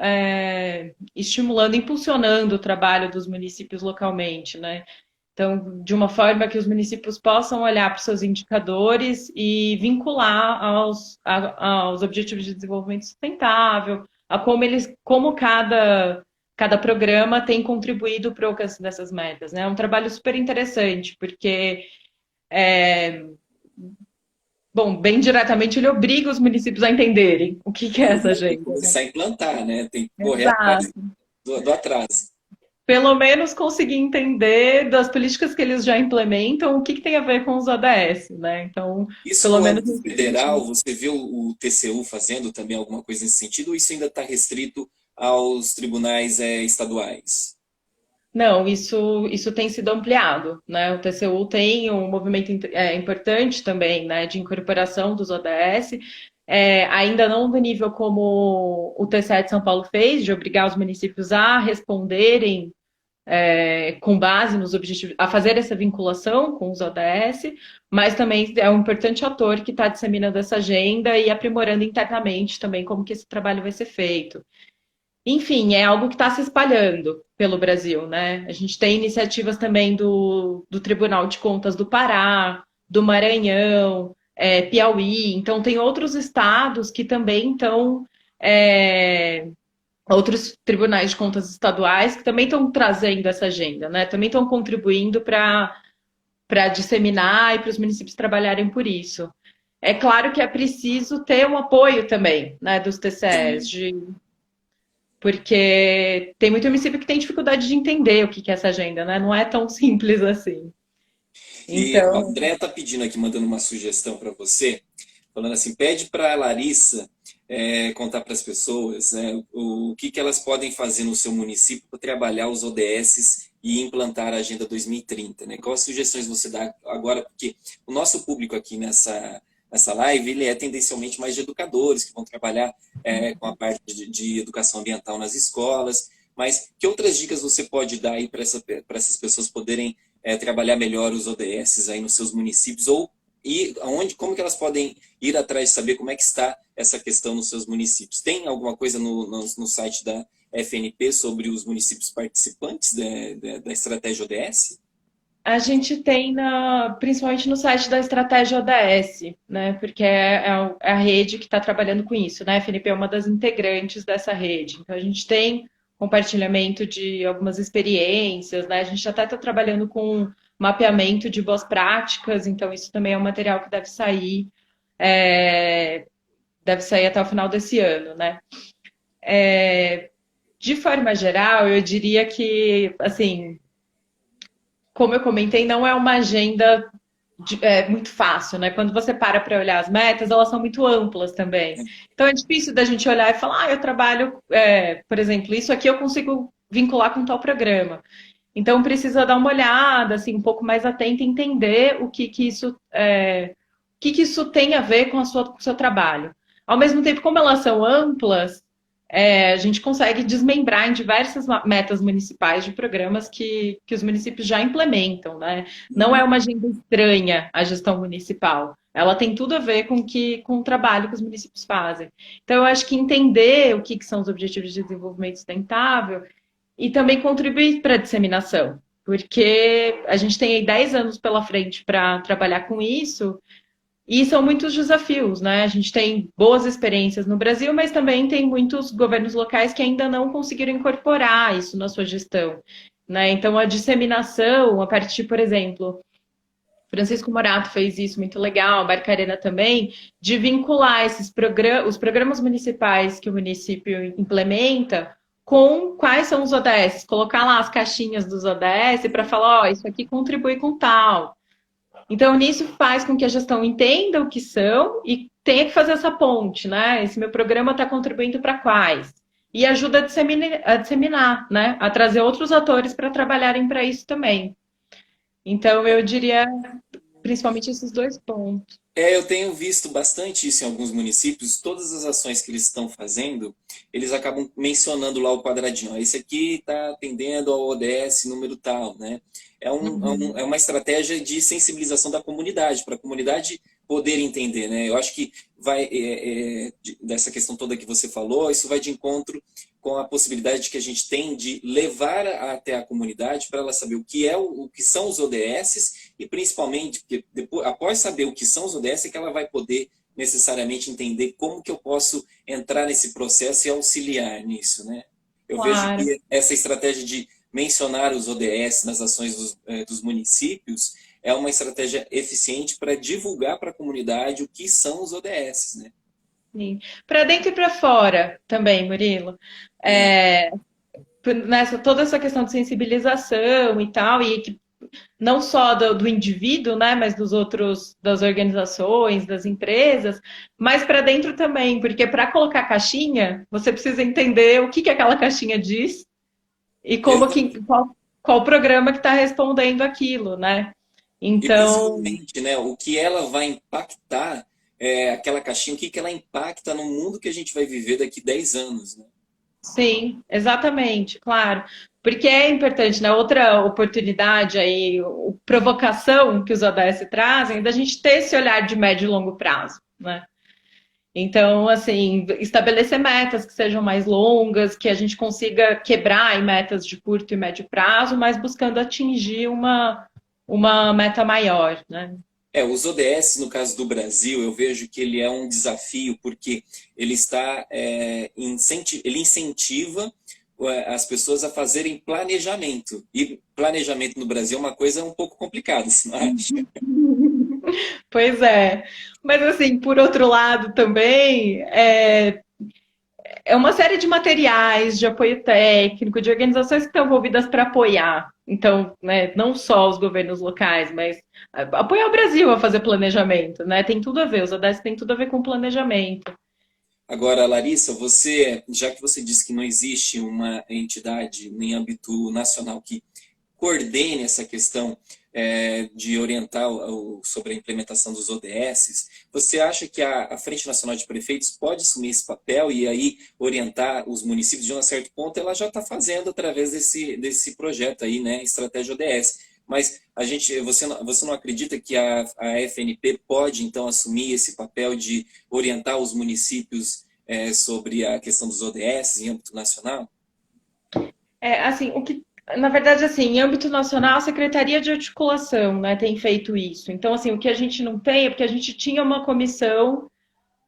estimulando, impulsionando o trabalho dos municípios localmente, né? Então, de uma forma que os municípios possam olhar para os seus indicadores e vincular aos Objetivos de Desenvolvimento Sustentável, a como cada programa tem contribuído para o alcance dessas metas, né? É um trabalho super interessante, porque, bom, bem diretamente ele obriga os municípios a entenderem o que é essa
Tem que
agenda, né?
começar a implantar, né? Tem que correr atrás
Exato.
do atraso.
Pelo menos conseguir entender das políticas que eles já implementam, o que tem a ver com os ODS, né? Então,
Isso
pelo
no
menos
âmbito
nesse
federal,
sentido.
você vê o TCU fazendo também alguma coisa nesse sentido, ou isso ainda está restrito aos tribunais estaduais?
Não, isso tem sido ampliado, né? O TCU tem um movimento importante também, né, de incorporação dos ODS, ainda não do nível como o TCE de São Paulo fez, de obrigar os municípios a responderem com base nos objetivos, a fazer essa vinculação com os ODS, mas também é um importante ator que está disseminando essa agenda e aprimorando internamente também como que esse trabalho vai ser feito. Enfim, é algo que está se espalhando pelo Brasil, né? A gente tem iniciativas também do Tribunal de Contas do Pará, do Maranhão, Piauí, então tem outros estados que também estão outros tribunais de contas estaduais que também estão trazendo essa agenda, né? Também estão contribuindo para disseminar e para os municípios trabalharem por isso. É claro que é preciso ter um apoio também, né, dos TCEs, porque tem muito município que tem dificuldade de entender o que é essa agenda, né? Não é tão simples assim.
E a
Então,
André está pedindo aqui, mandando uma sugestão para você, falando assim, pede para a Larissa contar para as pessoas o que elas podem fazer no seu município para trabalhar os ODS e implantar a Agenda 2030, né? Quais sugestões você dá agora? Porque o nosso público aqui nessa live, ele é tendencialmente mais de educadores, que vão trabalhar com a parte de educação ambiental nas escolas, mas que outras dicas você pode dar aí para essas pessoas poderem trabalhar melhor os ODS aí nos seus municípios, ou como que elas podem ir atrás de saber como é que está essa questão nos seus municípios? Tem alguma coisa no site da FNP sobre os municípios participantes da estratégia ODS?
a gente tem, principalmente no site da Estratégia ODS, né? Porque é a rede que está trabalhando com isso, né? A FNP é uma das integrantes dessa rede. Então, a gente tem compartilhamento de algumas experiências, né? A gente até está trabalhando com mapeamento de boas práticas, então isso também é um material que deve sair até o final desse ano, né? De forma geral, eu diria que, assim, como eu comentei, não é uma agenda muito fácil, né? Quando você para olhar as metas, elas são muito amplas também. Então é difícil da gente olhar e falar, eu trabalho, por exemplo, isso aqui eu consigo vincular com tal programa. Então precisa dar uma olhada, assim, um pouco mais atenta e entender o que isso tem a ver com com o seu trabalho. Ao mesmo tempo, como elas são amplas, a gente consegue desmembrar em diversas metas municipais de programas que os municípios já implementam, né? Não é uma agenda estranha à gestão municipal. Ela tem tudo a ver com o trabalho que os municípios fazem. Então, eu acho que entender o que são os Objetivos de Desenvolvimento Sustentável e também contribuir para a disseminação, porque a gente tem aí 10 anos pela frente para trabalhar com isso. E são muitos desafios, né? A gente tem boas experiências no Brasil, mas também tem muitos governos locais que ainda não conseguiram incorporar isso na sua gestão, né? Então, a disseminação, a partir, por exemplo, Francisco Morato fez isso muito legal, a Barcarena também, de vincular os programas municipais que o município implementa com quais são os ODS, colocar lá as caixinhas dos ODS para falar, ó, isso aqui contribui com tal. Então, nisso faz com que a gestão entenda o que são e tenha que fazer essa ponte, né? Esse meu programa está contribuindo para quais? e ajuda a disseminar, né? A trazer outros atores para trabalharem para isso também. Então, eu diria principalmente esses dois pontos.
Eu tenho visto bastante isso em alguns municípios. Todas as ações que eles estão fazendo, eles acabam mencionando lá o quadradinho. Ó, esse aqui está atendendo ao ODS número tal, né? É uma estratégia de sensibilização da comunidade, para a comunidade poder entender, né? Eu acho que dessa questão toda que você falou, isso vai de encontro com a possibilidade que a gente tem de levar até a comunidade para ela saber o que o que são os ODS e principalmente porque depois, após saber o que são os ODS é que ela vai poder necessariamente entender como que eu posso entrar nesse processo e auxiliar nisso, né? Eu vejo
Claro.
que essa estratégia de mencionar os ODS nas ações dos municípios é uma estratégia eficiente para divulgar para a comunidade o que são os ODS, né?
Sim. Para dentro e para fora também, Murilo.
Hum.
É, toda essa questão de sensibilização e tal, e que não só do indivíduo, né, mas dos outros, das organizações, das empresas, mas para dentro também, porque para colocar caixinha, você precisa entender o que que aquela caixinha diz e qual programa que está respondendo aquilo, né?
E
Então,
principalmente, né, o que ela vai impactar, aquela caixinha, o que que ela impacta no mundo que a gente vai viver daqui 10 anos, né?
sim, exatamente, claro. Porque é importante, né? Outra oportunidade aí, provocação que os ODS trazem, é da gente ter esse olhar de médio e longo prazo, né? Então, assim, estabelecer metas que sejam mais longas, que a gente consiga quebrar em metas de curto e médio prazo, mas buscando atingir uma meta maior, né?
Os ODS, no caso do Brasil, eu vejo que ele é um desafio porque ele ele incentiva as pessoas a fazerem planejamento. E planejamento no Brasil é uma coisa um pouco complicada, você não acha?
Pois é. Mas, assim, por outro lado também, é uma série de materiais, de apoio técnico, de organizações que estão envolvidas para apoiar. Então, né, não só os governos locais, mas apoiar o Brasil a fazer planejamento, né? Tem tudo a ver, os ODS têm tudo a ver com planejamento.
Agora, Larissa, já que você disse que não existe uma entidade em âmbito nacional que coordene essa questão de orientar sobre a implementação dos ODS, você acha que a Frente Nacional de Prefeitos pode assumir esse papel e aí orientar os municípios de um certo ponto? Ela já está fazendo através desse projeto aí, né, Estratégia ODS. Mas você não acredita que a FNP pode, então, assumir esse papel de orientar os municípios sobre a questão dos ODS em âmbito nacional?
Assim, na verdade, assim, em âmbito nacional, a Secretaria de Articulação, né, tem feito isso. Então, assim, o que a gente não tem é porque a gente tinha uma comissão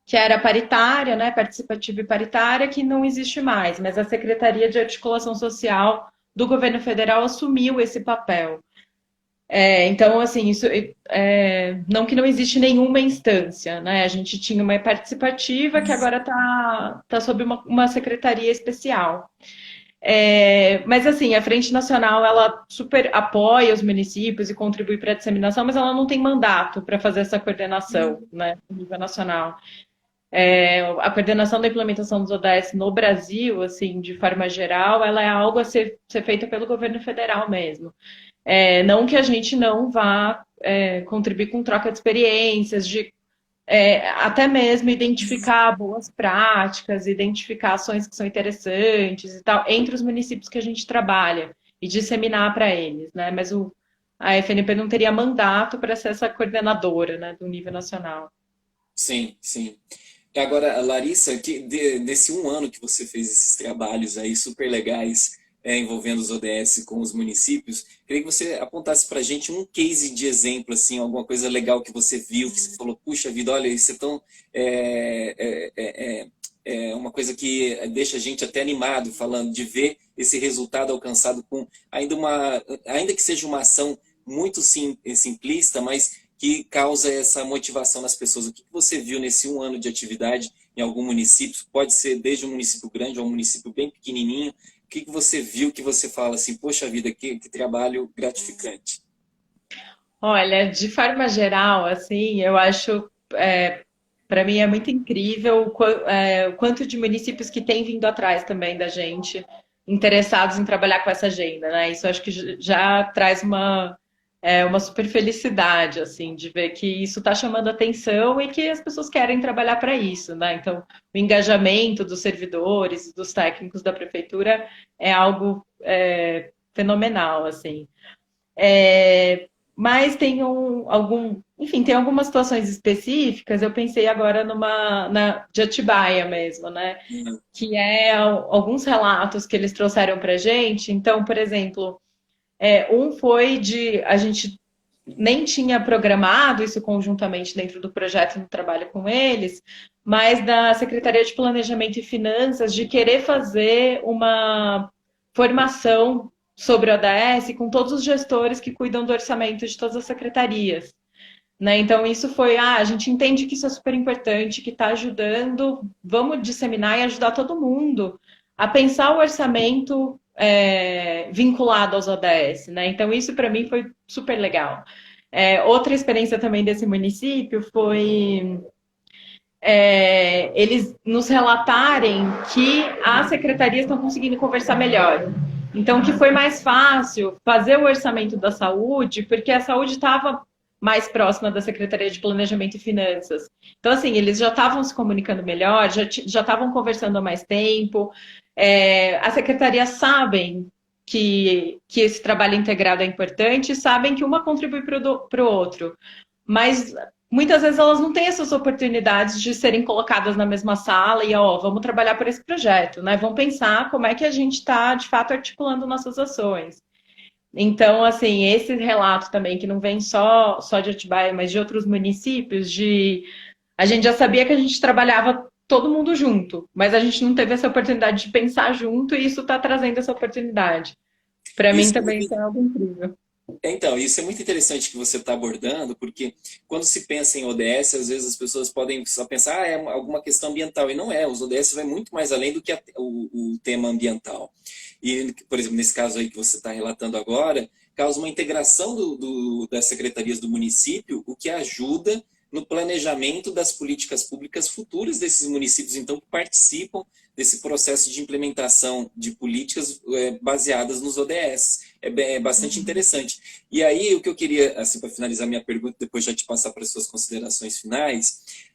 que era paritária, né, participativa e paritária, que não existe mais, mas a Secretaria de Articulação Social do governo federal assumiu esse papel. Então, assim, isso não que não existe nenhuma instância, né? A gente tinha uma participativa que agora tá sob uma secretaria especial. Mas assim, a Frente Nacional ela super apoia os municípios e contribui para a disseminação, mas ela não tem mandato para fazer essa coordenação, né, no nível nacional. A coordenação da implementação dos ODS no Brasil, assim, de forma geral, ela é algo a ser feita pelo governo federal mesmo. Não que a gente não vá contribuir com troca de experiências, até mesmo identificar boas práticas, identificar ações que são interessantes e tal, entre os municípios que a gente trabalha e disseminar para eles, né? Mas a FNP não teria mandato para ser essa coordenadora, né, do nível nacional.
Sim, sim. E agora, Larissa, desse um ano que você fez esses trabalhos aí super legais envolvendo os ODS com os municípios, queria que você apontasse para a gente um case de exemplo, assim, alguma coisa legal que você viu, que você falou, puxa vida, olha, isso é tão uma coisa que deixa a gente até animado, falando de ver esse resultado alcançado com ainda que seja uma ação muito simplista, mas que causa essa motivação nas pessoas. O que você viu nesse um ano de atividade em algum município? Pode ser desde um município grande ou um município bem pequenininho. O que você viu que você fala assim, poxa vida, que trabalho gratificante?
Olha, de forma geral, assim, eu acho Para mim é muito incrível o quanto de municípios que têm vindo atrás também da gente, interessados em trabalhar com essa agenda, né? Isso acho que já traz uma super felicidade, assim, de ver que isso está chamando atenção e que as pessoas querem trabalhar para isso, né? Então, o engajamento dos servidores, dos técnicos da prefeitura é algo fenomenal, assim. Mas tem enfim, tem algumas situações específicas. Eu pensei agora de Atibaia mesmo, né? Que alguns relatos que eles trouxeram para gente. Então, por exemplo, um foi a gente nem tinha programado isso conjuntamente dentro do projeto no trabalho com eles, mas da Secretaria de Planejamento e Finanças de querer fazer uma formação sobre o ODS com todos os gestores que cuidam do orçamento de todas as secretarias. Né? Então, isso foi, a gente entende que isso é super importante, que está ajudando, vamos disseminar e ajudar todo mundo a pensar o orçamento vinculado aos ODS. Né? Então, isso para mim foi super legal. Outra experiência também desse município foi eles nos relatarem que as secretarias estão conseguindo conversar melhor. Então, que foi mais fácil fazer o orçamento da saúde, porque a saúde estava mais próxima da Secretaria de Planejamento e Finanças. Então, assim, eles já estavam se comunicando melhor, já estavam conversando há mais tempo. As secretarias sabem que esse trabalho integrado é importante, sabem que uma contribui para o outro. Mas muitas vezes elas não têm essas oportunidades de serem colocadas na mesma sala e, vamos trabalhar por esse projeto, né? Vamos pensar como é que a gente está, de fato, articulando nossas ações. Então, assim, esse relato também, que não vem só de Atibaia, mas de outros municípios, a gente já sabia que a gente trabalhava todo mundo junto, mas a gente não teve essa oportunidade de pensar junto e isso está trazendo essa oportunidade. Para mim também isso é algo incrível.
Então, isso é muito interessante que você está abordando, porque quando se pensa em ODS, às vezes as pessoas podem só pensar, é alguma questão ambiental, e não é. Os ODS vai muito mais além do que o tema ambiental. E, por exemplo, nesse caso aí que você está relatando agora, causa uma integração das secretarias do município, o que ajuda no planejamento das políticas públicas futuras desses municípios, então, que participam desse processo de implementação de políticas baseadas nos ODS. É bastante interessante. E aí, o que eu queria, assim, para finalizar minha pergunta, depois já te passar para as suas considerações finais,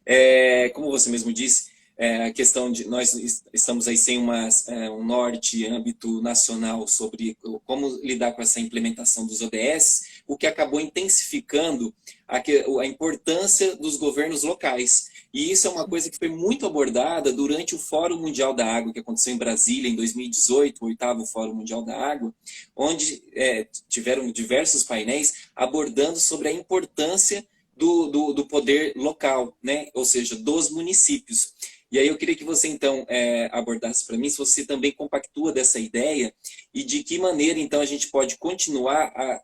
como você mesmo disse, a questão de nós estamos aí sem um norte, âmbito nacional sobre como lidar com essa implementação dos ODS, o que acabou intensificando a importância dos governos locais. E isso é uma coisa que foi muito abordada durante o Fórum Mundial da Água, que aconteceu em Brasília em 2018, o 8º Fórum Mundial da Água, onde tiveram diversos painéis abordando sobre a importância do poder local, né? Ou seja, dos municípios. E aí eu queria que você, então, abordasse para mim se você também compactua dessa ideia e de que maneira, então, a gente pode continuar a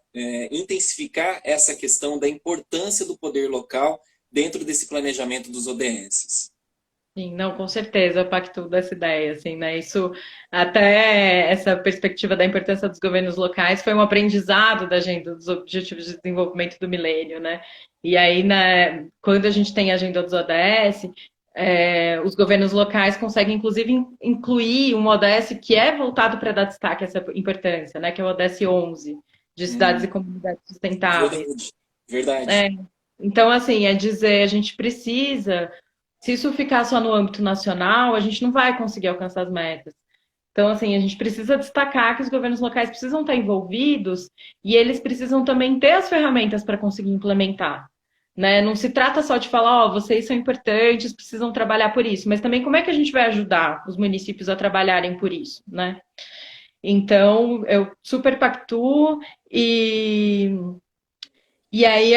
intensificar essa questão da importância do poder local dentro desse planejamento dos ODS.
Sim, não, com certeza, eu pactuo dessa ideia, assim, né? Isso, até essa perspectiva da importância dos governos locais foi um aprendizado da agenda dos Objetivos de Desenvolvimento do Milênio, né? E aí, né, quando a gente tem a agenda dos ODS, os governos locais conseguem, inclusive, incluir um ODS que é voltado para dar destaque a essa importância, né? Que é o ODS 11, de cidades e comunidades sustentáveis.
Verdade.
Então, assim, dizer, a gente precisa, se isso ficar só no âmbito nacional, a gente não vai conseguir alcançar as metas. Então, assim, a gente precisa destacar que os governos locais precisam estar envolvidos e eles precisam também ter as ferramentas para conseguir implementar. Né? Não se trata só de falar, vocês são importantes, precisam trabalhar por isso, mas também como é que a gente vai ajudar os municípios a trabalharem por isso, né? Então, eu super pactuo e aí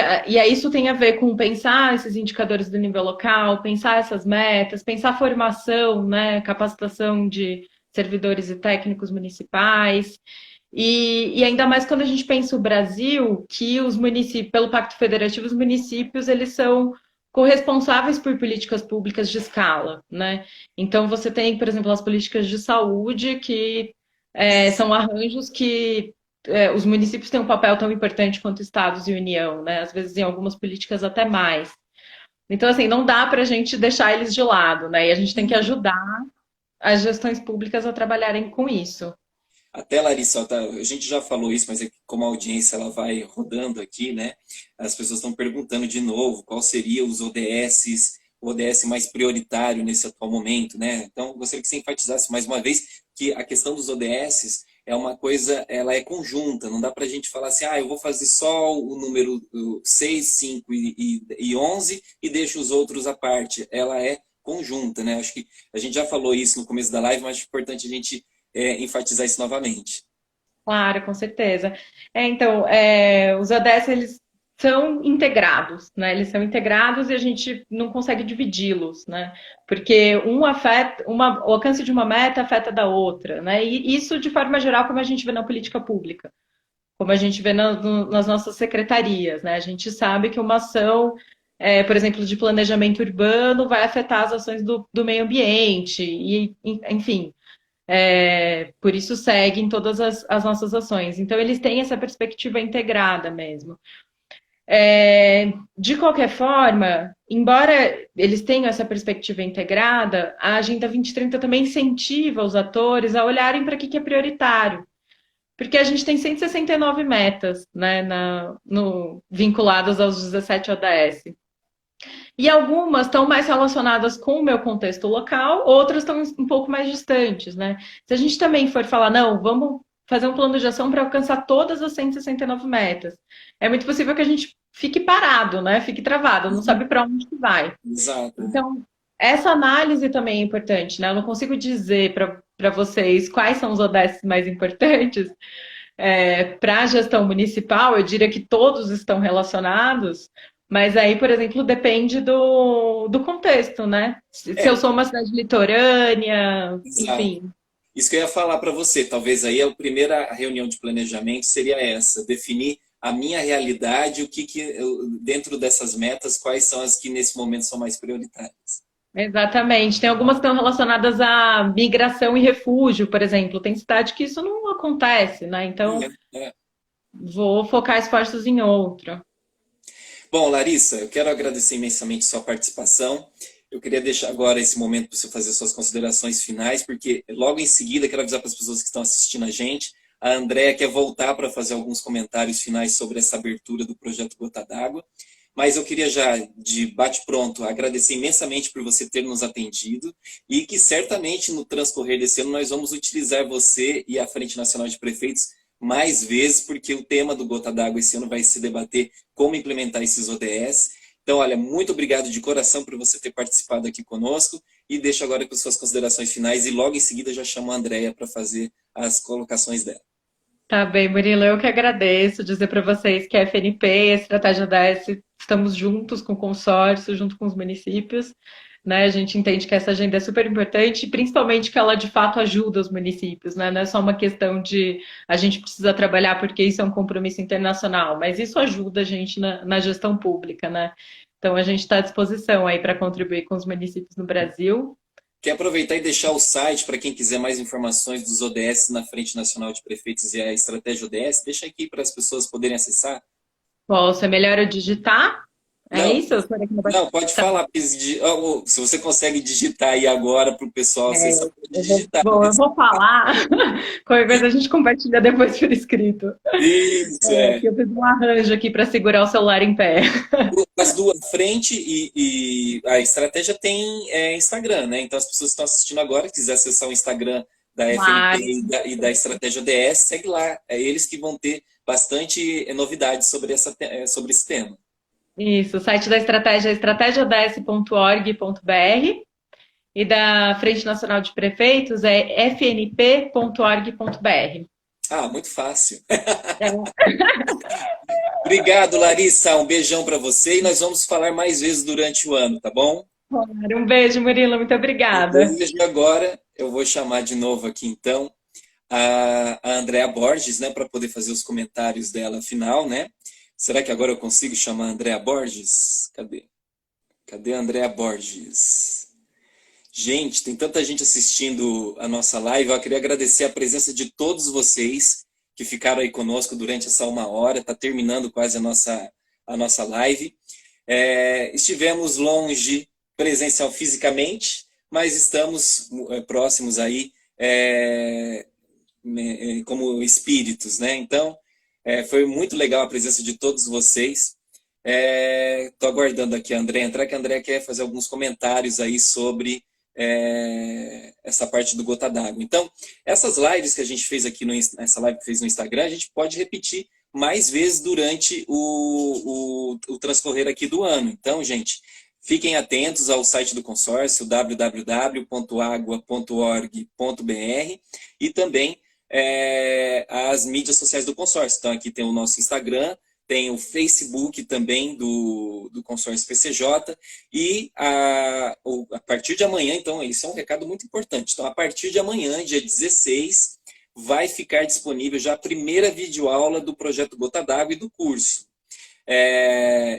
isso tem a ver com pensar esses indicadores do nível local, pensar essas metas, pensar formação, né, capacitação de servidores e técnicos municipais. E ainda mais quando a gente pensa o Brasil, que os municípios, pelo Pacto Federativo, os municípios, eles são corresponsáveis por políticas públicas de escala, né? Então, você tem, por exemplo, as políticas de saúde, que são arranjos que os municípios têm um papel tão importante quanto estados e União, né? Às vezes, em algumas políticas, até mais. Então, assim, não dá para a gente deixar eles de lado, né? E a gente tem que ajudar as gestões públicas a trabalharem com isso.
Até, Larissa, ó, a gente já falou isso, mas é que como a audiência ela vai rodando aqui, né? As pessoas estão perguntando de novo qual seria os ODS, o ODS mais prioritário nesse atual momento, né? Então, eu gostaria que você enfatizasse mais uma vez que a questão dos ODS é uma coisa, ela é conjunta, não dá para a gente falar assim, eu vou fazer só o número 6, 5 e 11 e deixo os outros à parte. Ela é conjunta, né? Acho que a gente já falou isso no começo da live, mas é importante a gente enfatizar isso novamente.
Claro, com certeza. Então, os ODS, eles são integrados, né? Eles são integrados e a gente não consegue dividi-los, né? Porque o alcance de uma meta afeta da outra, né? E isso, de forma geral, como a gente vê na política pública, como a gente vê nas nossas secretarias, né? A gente sabe que uma ação, por exemplo, de planejamento urbano vai afetar as ações do meio ambiente, e, enfim, por isso seguem todas as nossas ações. Então, eles têm essa perspectiva integrada mesmo. De qualquer forma, embora eles tenham essa perspectiva integrada, a Agenda 2030 também incentiva os atores a olharem para o que é prioritário. Porque a gente tem 169 metas, né, vinculadas aos 17 ODS. E algumas estão mais relacionadas com o meu contexto local, outras estão um pouco mais distantes, né? Se a gente também for falar, não, vamos fazer um plano de ação para alcançar todas as 169 metas, é muito possível que a gente fique parado, né? Fique travado, não sabe para onde que vai.
Exato.
Então, essa análise também é importante, né? Eu não consigo dizer para vocês quais são os ODS mais importantes para a gestão municipal, eu diria que todos estão relacionados, mas aí, por exemplo, depende do contexto, né? Se eu sou uma cidade litorânea,
Exato.
enfim.
Isso que eu ia falar para você, talvez aí a primeira reunião de planejamento seria essa, definir a minha realidade, dentro dessas metas, quais são as que nesse momento são mais prioritárias.
Exatamente. Tem algumas que estão relacionadas à migração e refúgio, por exemplo. Tem cidade que isso não acontece, né? Então, vou focar esforços em outro.
Bom, Larissa, eu quero agradecer imensamente sua participação. Eu queria deixar agora esse momento para você fazer suas considerações finais, porque logo em seguida quero avisar para as pessoas que estão assistindo a gente, a Andréa quer voltar para fazer alguns comentários finais sobre essa abertura do projeto Gota d'Água. Mas eu queria já, de bate-pronto, agradecer imensamente por você ter nos atendido e que certamente no transcorrer desse ano nós vamos utilizar você e a Frente Nacional de Prefeitos mais vezes, porque o tema do Gota d'Água esse ano vai se debater como implementar esses ODS. Então, olha, muito obrigado de coração por você ter participado aqui conosco e deixo agora com suas considerações finais e logo em seguida já chamo a Andréa para fazer as colocações dela.
Tá bem, Murilo, eu que agradeço dizer para vocês que a FNP e a Estratégia da S estamos juntos com o consórcio, junto com os municípios, né? A gente entende que essa agenda é super importante, principalmente que ela de fato ajuda os municípios, né? Não é só uma questão de a gente precisa trabalhar porque isso é um compromisso internacional, mas isso ajuda a gente na gestão pública, né? Então a gente está à disposição aí para contribuir com os municípios no Brasil.
Quer aproveitar e deixar o site para quem quiser mais informações dos ODS na Frente Nacional de Prefeitos e a Estratégia ODS? Deixa aqui para as pessoas poderem acessar.
Posso, é melhor eu digitar?
Não,
Isso?
não, pode falar. Se você consegue digitar aí agora para o pessoal acessar, pode digitar.
Bom, eu vou falar. Qualquer coisa a gente compartilha depois por escrito.
Isso,
Eu fiz um arranjo aqui para segurar o celular em pé.
As duas frente e a estratégia tem Instagram, né? Então as pessoas que estão assistindo agora, quiser acessar o Instagram da FNP e da Estratégia ODS, segue lá. É eles que vão ter bastante novidades sobre esse tema.
Isso, o site da estratégia é estratégiaods.org.br e da Frente Nacional de Prefeitos é fnp.org.br.
Ah, muito fácil. Obrigado, Larissa. Um beijão para você e nós vamos falar mais vezes durante o ano, tá bom?
Um beijo, Murilo. Muito obrigada.
Um beijo agora. Eu vou chamar de novo aqui, então, a Andréa Borges, né, para poder fazer os comentários dela final, né? Será que agora eu consigo chamar a Andréa Borges? Cadê a Andréa Borges? Gente, tem tanta gente assistindo a nossa live. Eu queria agradecer a presença de todos vocês que ficaram aí conosco durante essa 1 hora. Está terminando quase a nossa live. Estivemos longe presencial fisicamente, mas estamos próximos aí como espíritos, né? Então, foi muito legal a presença de todos vocês. Estou aguardando aqui a André entrar, que a André quer fazer alguns comentários aí sobre essa parte do Gota d'Água. Então, essas lives que a gente fez aqui, essa live que fez no Instagram, a gente pode repetir mais vezes durante o transcorrer aqui do ano. Então, gente, fiquem atentos ao site do consórcio, www.agua.org.br, e também as mídias sociais do consórcio. Então, aqui tem o nosso Instagram, tem o Facebook também do consórcio PCJ, e a partir de amanhã, então, isso é um recado muito importante. Então, a partir de amanhã, dia 16, vai ficar disponível já a primeira videoaula do projeto Gota d'Água e do curso.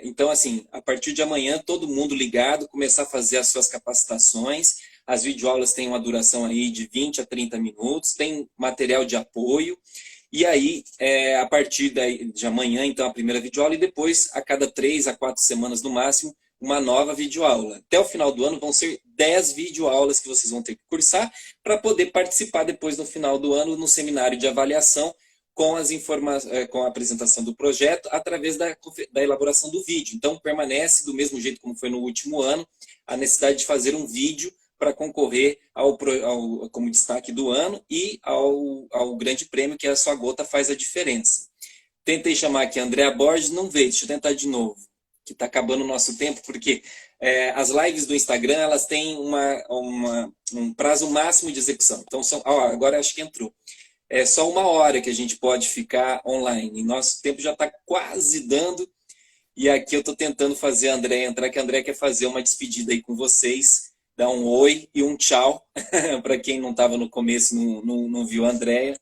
Então, assim, a partir de amanhã, todo mundo ligado, começar a fazer as suas capacitações. As videoaulas têm uma duração aí de 20 a 30 minutos, tem material de apoio. E aí, a partir de amanhã, então, a primeira videoaula, e depois, a cada 3 a 4 semanas no máximo, uma nova videoaula. Até o final do ano vão ser 10 videoaulas que vocês vão ter que cursar para poder participar depois, no final do ano, no seminário de avaliação, com com a apresentação do projeto, através da elaboração do vídeo. Então, permanece do mesmo jeito como foi no último ano, a necessidade de fazer um vídeo para concorrer como destaque do ano e ao grande prêmio, que é a Sua Gota Faz a Diferença. Tentei chamar aqui a Andréa Borges, não veio, deixa eu tentar de novo, que está acabando o nosso tempo, porque as lives do Instagram, elas têm um prazo máximo de execução. Então, agora acho que entrou. É só 1 hora que a gente pode ficar online. E nosso tempo já está quase dando. E aqui eu estou tentando fazer a Andréa entrar, que a Andréa quer fazer uma despedida aí com vocês. Dar um oi e um tchau. Para quem não estava no começo, não viu a Andréa.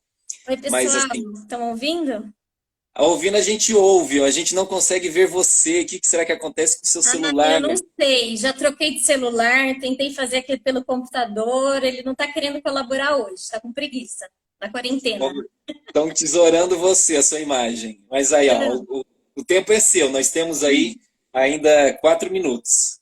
Oi, pessoal.
Mas, assim,
estão ouvindo?
Ouvindo a gente ouve, a gente não consegue ver você. O que será que acontece com o seu celular?
Eu não sei, já troquei de celular, tentei fazer aqui pelo computador, ele não está querendo colaborar hoje, está com preguiça, na quarentena.
Estão tesourando você, a sua imagem. Mas aí, ó, o tempo é seu, nós temos aí ainda 4 minutos.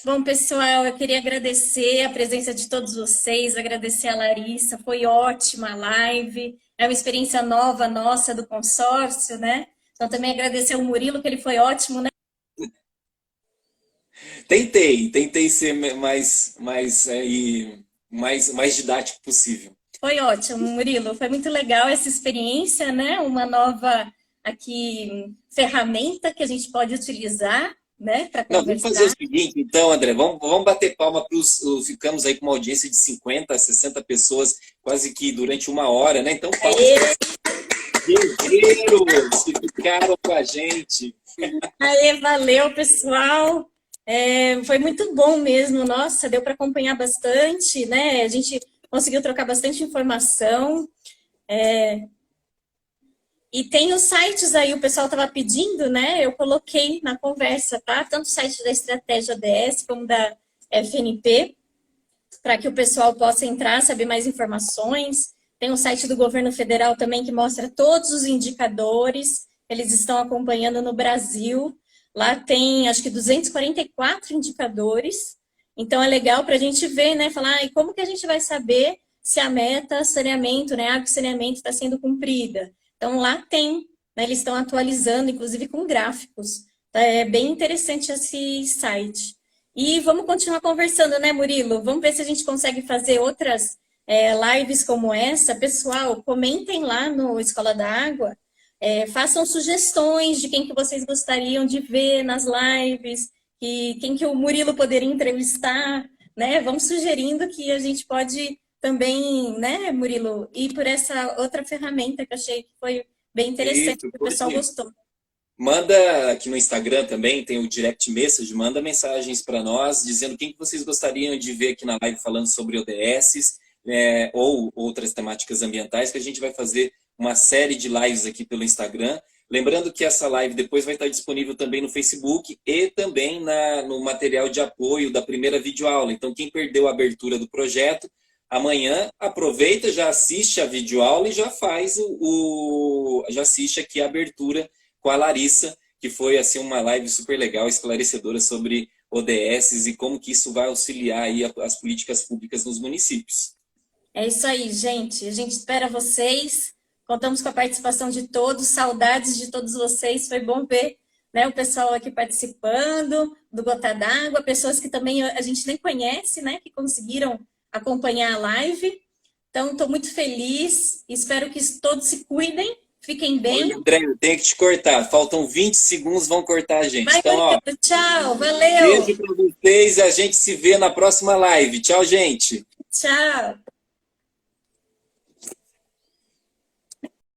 Bom, pessoal, eu queria agradecer a presença de todos vocês, agradecer a Larissa, foi ótima a live, é uma experiência nova nossa do consórcio, né? Então também agradecer ao Murilo, que ele foi ótimo, né?
Tentei ser mais didático possível.
Foi ótimo, Murilo, foi muito legal essa experiência, né? Uma nova aqui ferramenta que a gente pode utilizar, né, para conversar.
Vamos fazer o seguinte, então, André, vamos bater palma para ficamos aí com uma audiência de 50 a 60 pessoas, quase que durante 1 hora, né? Então, palmas guerreiros que ficaram com a gente.
Aê, valeu, pessoal. Foi muito bom mesmo, nossa, deu para acompanhar bastante, né? A gente conseguiu trocar bastante informação. E tem os sites aí, o pessoal estava pedindo, né? Eu coloquei na conversa, tá? Tanto o site da Estratégia ODS como da FNP, para que o pessoal possa entrar, saber mais informações. Tem o site do governo federal também, que mostra todos os indicadores que eles estão acompanhando no Brasil. Lá tem, acho que 244 indicadores. Então, é legal para a gente ver, né? Falar, e como que a gente vai saber se a meta saneamento, né? Água e saneamento está sendo cumprida? Então, lá tem, né, eles estão atualizando, inclusive com gráficos. É bem interessante esse site. E vamos continuar conversando, né, Murilo? Vamos ver se a gente consegue fazer outras lives como essa. Pessoal, comentem lá no Escola da Água, façam sugestões de quem que vocês gostariam de ver nas lives, e quem que o Murilo poderia entrevistar, né? Vamos sugerindo que a gente pode também, né, Murilo, ir por essa outra ferramenta que eu achei que foi bem interessante, que o pessoal gostou.
Manda aqui no Instagram também, tem o direct message, manda mensagens para nós, dizendo quem que vocês gostariam de ver aqui na live falando sobre ODSs, ou outras temáticas ambientais, que a gente vai fazer uma série de lives aqui pelo Instagram. Lembrando que essa live depois vai estar disponível também no Facebook e também no material de apoio da primeira videoaula. Então, quem perdeu a abertura do projeto, amanhã aproveita, já assiste a videoaula e já faz já assiste aqui a abertura com a Larissa, que foi assim uma live super legal, esclarecedora sobre ODS e como que isso vai auxiliar aí as políticas públicas nos municípios.
É isso aí, gente. A gente espera vocês. Contamos com a participação de todos. Saudades de todos vocês. Foi bom ver, né, o pessoal aqui participando do Gota d'Água, pessoas que também a gente nem conhece, né, que conseguiram acompanhar a live. Então, estou muito feliz. Espero que todos se cuidem. Fiquem bem.
Olha, André, eu tenho que te cortar. Faltam 20 segundos, vão cortar a gente.
Vai,
então, ó,
tchau. Valeu.
beijo para vocês. A gente se vê na próxima live. Tchau, gente.
Tchau.